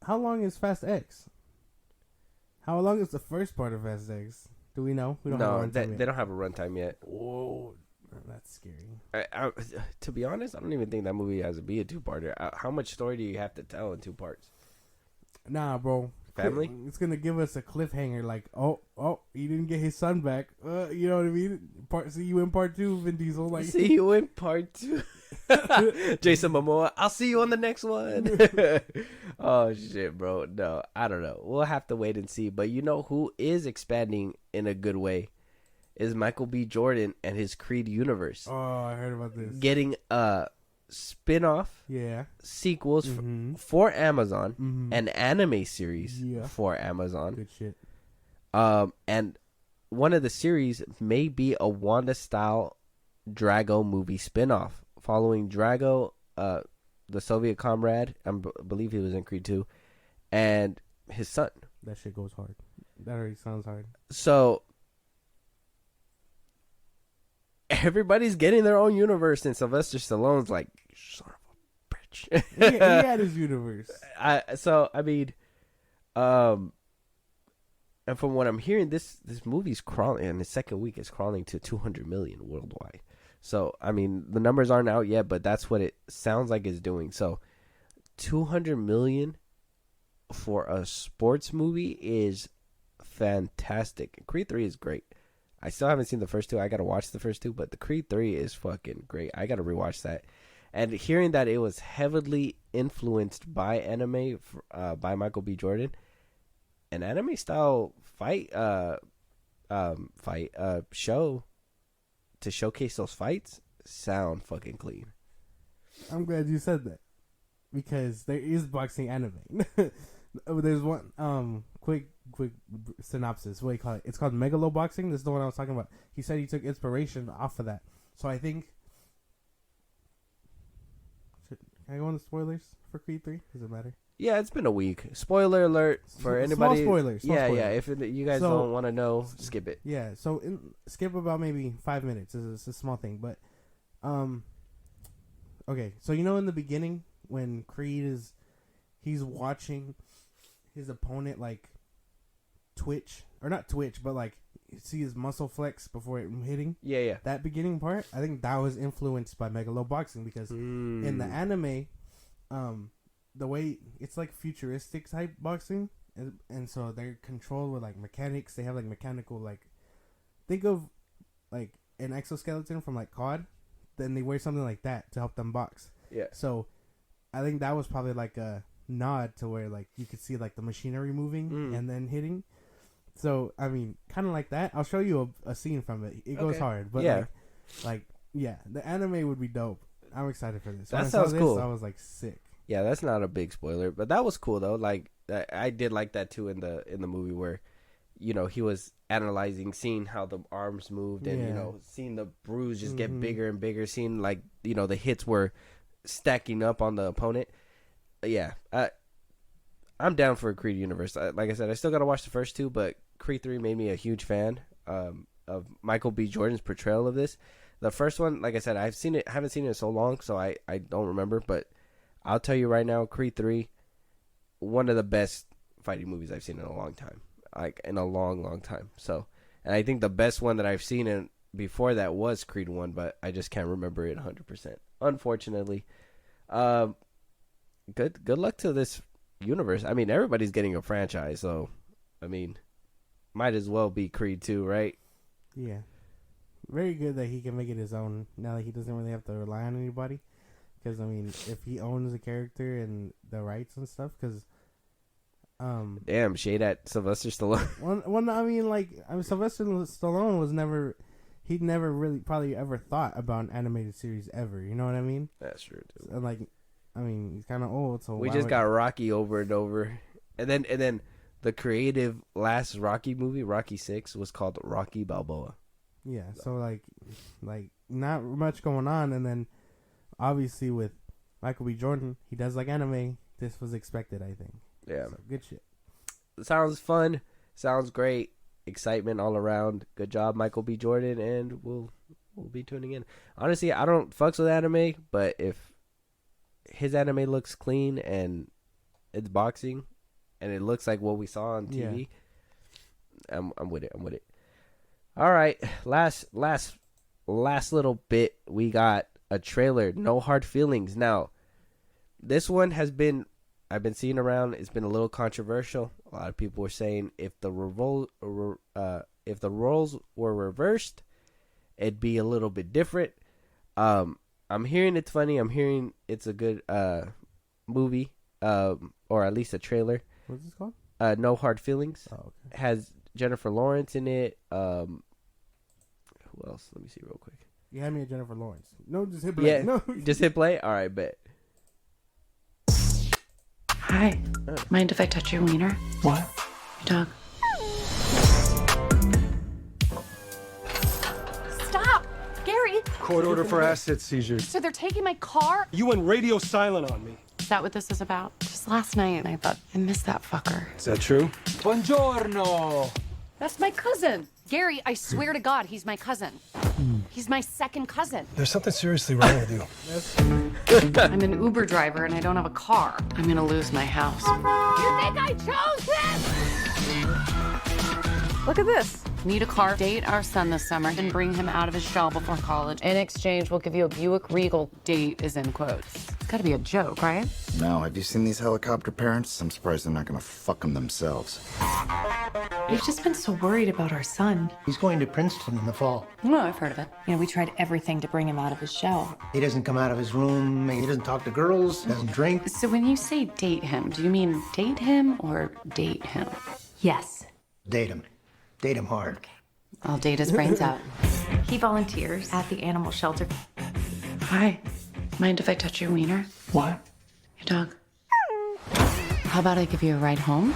How long is Fast X? How long is the first part of Fast X? Do we know? We don't have a runtime yet. They don't have a runtime yet. Whoa, that's scary. To be honest, I don't even think that movie has to be a two-parter. How much story do you have to tell in 2 parts? Nah, bro. Family? It's gonna give us a cliffhanger, like, oh, he didn't get his son back. You know what I mean? See you in part 2, Vin Diesel. Like, see you in part 2. Jason Momoa, I'll see you on the next one. Oh shit, bro. No, I don't know. We'll have to wait and see. But you know who is expanding in a good way is Michael B. Jordan and his Creed universe. Oh, I heard about this. Getting spin-off sequels for Amazon, an anime series for Amazon. Good shit. And one of the series may be a Wanda-style Drago movie spin-off following Drago, the Soviet comrade. I believe he was in Creed 2, and his son. That shit goes hard. That already sounds hard. So everybody's getting their own universe, and Sylvester Stallone's like, son of a bitch. he had his universe. I mean, and from what I'm hearing, this movie's crawling, and the second week is crawling to 200 million worldwide. So I mean, the numbers aren't out yet, but that's what it sounds like it's doing. So 200 million for a sports movie is fantastic. Creed 3 is great. I still haven't seen the first 2. I gotta watch the first 2, but the Creed 3 is fucking great. I gotta rewatch that. And hearing that it was heavily influenced by anime, by Michael B. Jordan, an anime style show to showcase those fights sound fucking clean. I'm glad you said that because there is boxing anime. There's one quick synopsis. What do you call it? It's called Megalo Boxing. This is the one I was talking about. He said he took inspiration off of that. So I think. Can I go on the spoilers for Creed 3? Does it matter? Yeah, it's been a week. Spoiler alert for anybody. Small spoilers. Yeah. If you guys don't want to know, skip it. Yeah. So skip about maybe 5 minutes. It's a small thing, but okay. So you know in the beginning when Creed he's watching his opponent like twitch or not twitch, but like see his muscle flex before it hitting. Yeah. That beginning part, I think that was influenced by Megalo Boxing because in the anime, the way it's like futuristic type boxing, and so they're controlled with like mechanics. They have like mechanical like think of like an exoskeleton from like COD. Then they wear something like that to help them box. Yeah. So I think that was probably like a nod to where like you could see like the machinery moving and then hitting. So I mean, kind of like that. I'll show you a scene from it. It goes hard, but like the anime would be dope. I'm excited for this. That sounds cool. I was like sick. Yeah, that's not a big spoiler, but that was cool though. Like I did like that too in the movie where, you know, he was analyzing, seeing how the arms moved, and you know, seeing the bruise just get bigger and bigger, seeing like, you know, the hits were stacking up on the opponent. Yeah, I'm down for a Creed universe. Like I said, I still gotta watch the first 2, but Creed 3 made me a huge fan of Michael B. Jordan's portrayal of this. The first one, like I said, haven't seen it in so long, so I don't remember, but I'll tell you right now, Creed 3, one of the best fighting movies I've seen in a long time. Like, in a long, long time. So, and I think the best one that I've seen before that was Creed 1, but I just can't remember it 100%. Unfortunately. Good luck to this universe. I mean, everybody's getting a franchise, so, I mean, might as well be Creed 2, right? Yeah. Very good that he can make it his own, now that he doesn't really have to rely on anybody. Because, I mean, if he owns the character and the rights and stuff, because Damn, shade at Sylvester Stallone. Well, I mean, Sylvester Stallone was never. He'd never really probably ever thought about an animated series ever. You know what I mean? That's true too. So, like, I mean, he's kind of old, so we just got Rocky over and over, and then the creative last Rocky movie, Rocky 6, was called Rocky Balboa. Yeah, so like not much going on, and then obviously with Michael B. Jordan, he does like anime. This was expected, I think. Yeah, so, good shit. Sounds fun. Sounds great. Excitement all around. Good job, Michael B. Jordan, and we'll be tuning in. Honestly, I don't fucks with anime, but if his anime looks clean and it's boxing, and it looks like what we saw on TV, yeah. I'm with it. I'm with it. All right, last little bit. We got a trailer. No Hard Feelings. Now, this one I've been seeing around. It's been a little controversial. A lot of people were saying if the roles were reversed, it'd be a little bit different. I'm hearing it's funny. I'm hearing it's a good movie, or at least a trailer. What's this called? No Hard Feelings. Oh, okay. Has Jennifer Lawrence in it. Who else? Let me see real quick. You had me at Jennifer Lawrence. No, just hit play. Yeah, no. Just hit play? All right, bet. Hi. Mind if I touch your wiener? What? Your dog. Stop! Gary! Court order for asset seizures. So they're taking my car? You went radio silent on me. Is that what this is about? Just last night, I thought, I missed that fucker. Is that true? Buongiorno. That's my cousin. Gary, I swear to God, he's my cousin. He's my second cousin. There's something seriously wrong with you. I'm an Uber driver and I don't have a car. I'm gonna lose my house. You think I chose this? Look at this. Need a car, date our son this summer, and bring him out of his shell before college. In exchange, we'll give you a Buick Regal. Date is in quotes. It's gotta be a joke, right? No, have you seen these helicopter parents? I'm surprised they're not gonna fuck them themselves. We've just been so worried about our son. He's going to Princeton in the fall. Oh, I've heard of it. You know, we tried everything to bring him out of his shell. He doesn't come out of his room. He doesn't talk to girls. Doesn't drink. So when you say date him, do you mean date him or date him? Yes. Date him. Date him hard. Okay. I'll date his brains out. He volunteers at the animal shelter. Hi. Mind if I touch your wiener? What? Your dog. How about I give you a ride home?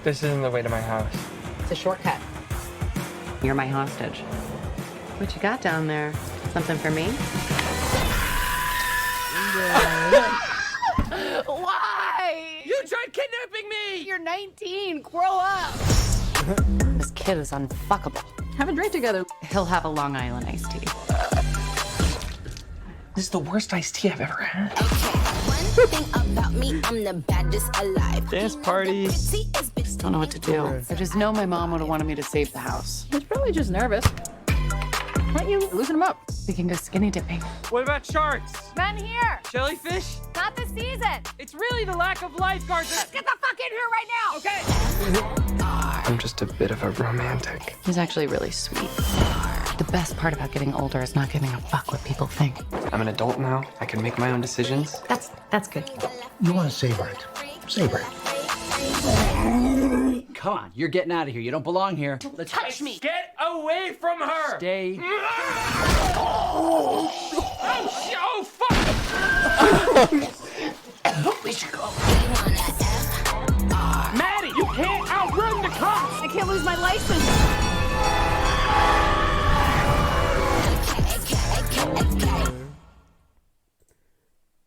This isn't the way to my house. It's a shortcut. You're my hostage. What you got down there? Something for me? Why? You tried kidnapping me! You're 19. Grow up. This kid is unfuckable. Have a drink together. He'll have a Long Island iced tea. This is the worst iced tea I've ever had. One thing about me, I'm the baddest alive. Dance parties. Don't know what to do. I just know my mom would have wanted me to save the house. He's probably just nervous. Why don't you loosen him up? We can go skinny dipping. What about sharks? Men here. Jellyfish? Not this season. It's really the lack of lifeguards. Let's get the fuck in here right now. Okay. I'm just a bit of a romantic. He's actually really sweet. The best part about getting older is not giving a fuck what people think. I'm an adult now. I can make my own decisions. That's good. You want to savor it. Savor it. Come on, you're getting out of here. You don't belong here. Let's touch me. Get away from her! Stay. Oh, fuck! We should go. Maddie, you can't outrun the cops! I can't lose my license.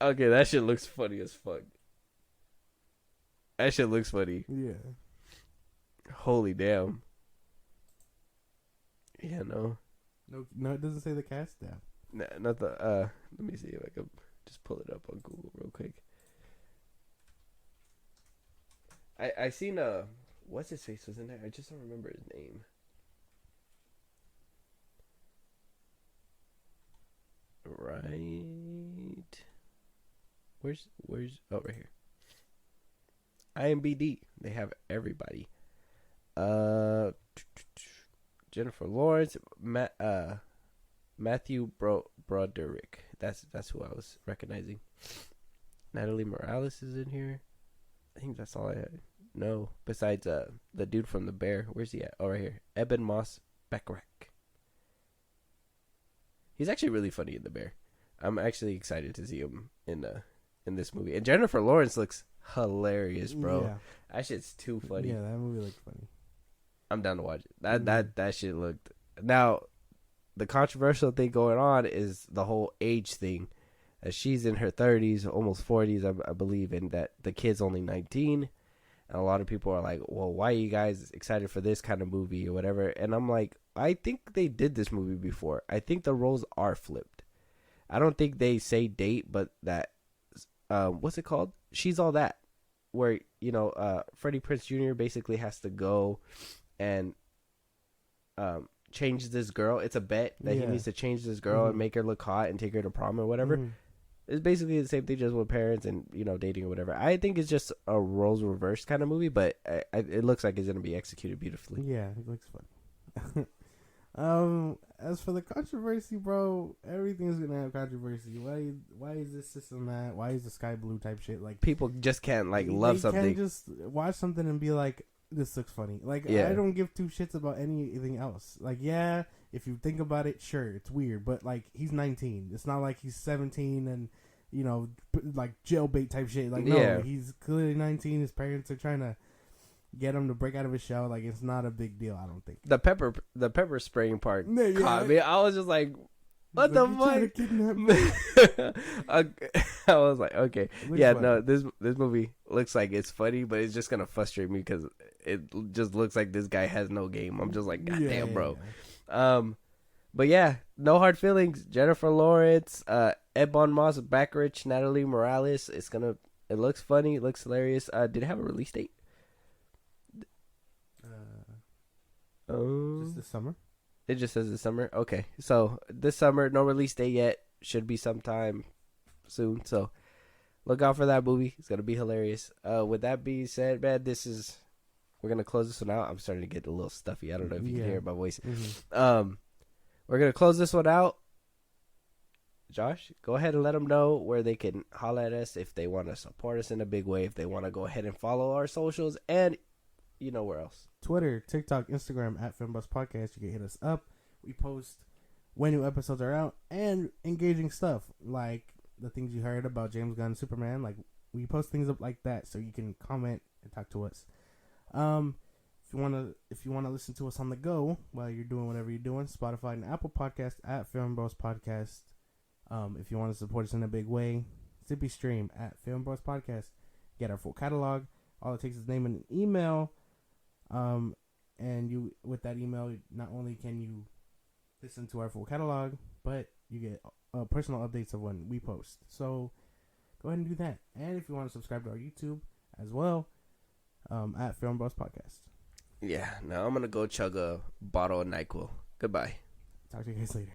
Okay, that shit looks funny as fuck. That shit looks funny. Yeah. Holy damn. Yeah, no. No, it doesn't say the cast staff. Nah, not the, let me see if I can just pull it up on Google real quick. I seen, what's his face was in there? I just don't remember his name. Right. Where's, oh, right here. IMBD. They have everybody. Jennifer Lawrence, Matthew Broderick. That's who I was recognizing. Natalie Morales is in here. I think that's all I had. know besides the dude from The Bear. Where's he at? Oh, right here. Eben Moss Backrack. He's actually really funny in The Bear. I'm actually excited to see him in this movie. And Jennifer Lawrence looks hilarious, bro. Yeah. That shit's too funny. Yeah, that movie looks funny. I'm down to watch it. That shit looked. Now, the controversial thing going on is the whole age thing. She's in her 30s, almost 40s, I believe, and that the kid's only 19. And a lot of people are like, well, why are you guys excited for this kind of movie or whatever? And I'm like, I think they did this movie before. I think the roles are flipped. I don't think they say date, but that, what's it called? She's All That. Where, Freddie Prinze Jr. basically has to go and change this girl. It's a bet that he needs to change this girl and make her look hot and take her to prom or whatever. It's basically the same thing just with parents and, dating or whatever. I think it's just a roles reversed kind of movie, but it looks like it's going to be executed beautifully. Yeah, it looks fun. As for the controversy, bro, everything's going to have controversy. Why is this and that? Why is the sky blue type shit? Like, people just can't, love something. They can't just watch something and be like, this looks funny. Like, yeah. I don't give two shits about anything else. Like, yeah, if you think about it, sure, it's weird. But, like, he's 19. It's not like he's 17 and, like, jailbait type shit. Like, no, he's clearly 19. His parents are trying to get him to break out of his shell. Like, it's not a big deal, I don't think. The pepper spraying part caught me. I was just like, what the fuck? I was like, okay. Yeah, funny. No, this movie looks like it's funny, but it's just going to frustrate me because it just looks like this guy has no game. I'm just like, God damn, bro. Yeah. But yeah, no hard feelings. Jennifer Lawrence, Ebon Moss, Backrack, Natalie Morales. It looks funny. It looks hilarious. Did it have a release date? Just this summer. It just says this summer. Okay, so this summer, no release date yet. Should be sometime soon. So look out for that movie. It's gonna be hilarious. With that being said, man, we're gonna close this one out. I'm starting to get a little stuffy. I don't know if you can hear my voice. Mm-hmm. We're gonna close this one out. Josh, go ahead and let them know where they can holler at us if they want to support us in a big way. If they want to go ahead and follow our socials, and where else? Twitter, TikTok, Instagram at FilmBros Podcast. You can hit us up. We post when new episodes are out and engaging stuff like the things you heard about James Gunn, Superman. Like, we post things up like that so you can comment and talk to us. If you wanna listen to us on the go while you're doing whatever you're doing, Spotify and Apple Podcast at FilmBros Podcast. If you want to support us in a big way, Zippy Stream at FilmBros Podcast. Get our full catalog. All it takes is name and an email. And you, with that email, not only can you listen to our full catalog, but you get personal updates of when we post. So go ahead and do that. And if you want to subscribe to our YouTube as well, at FilmBros Podcast. Yeah, now I'm going to go chug a bottle of NyQuil. Goodbye. Talk to you guys later.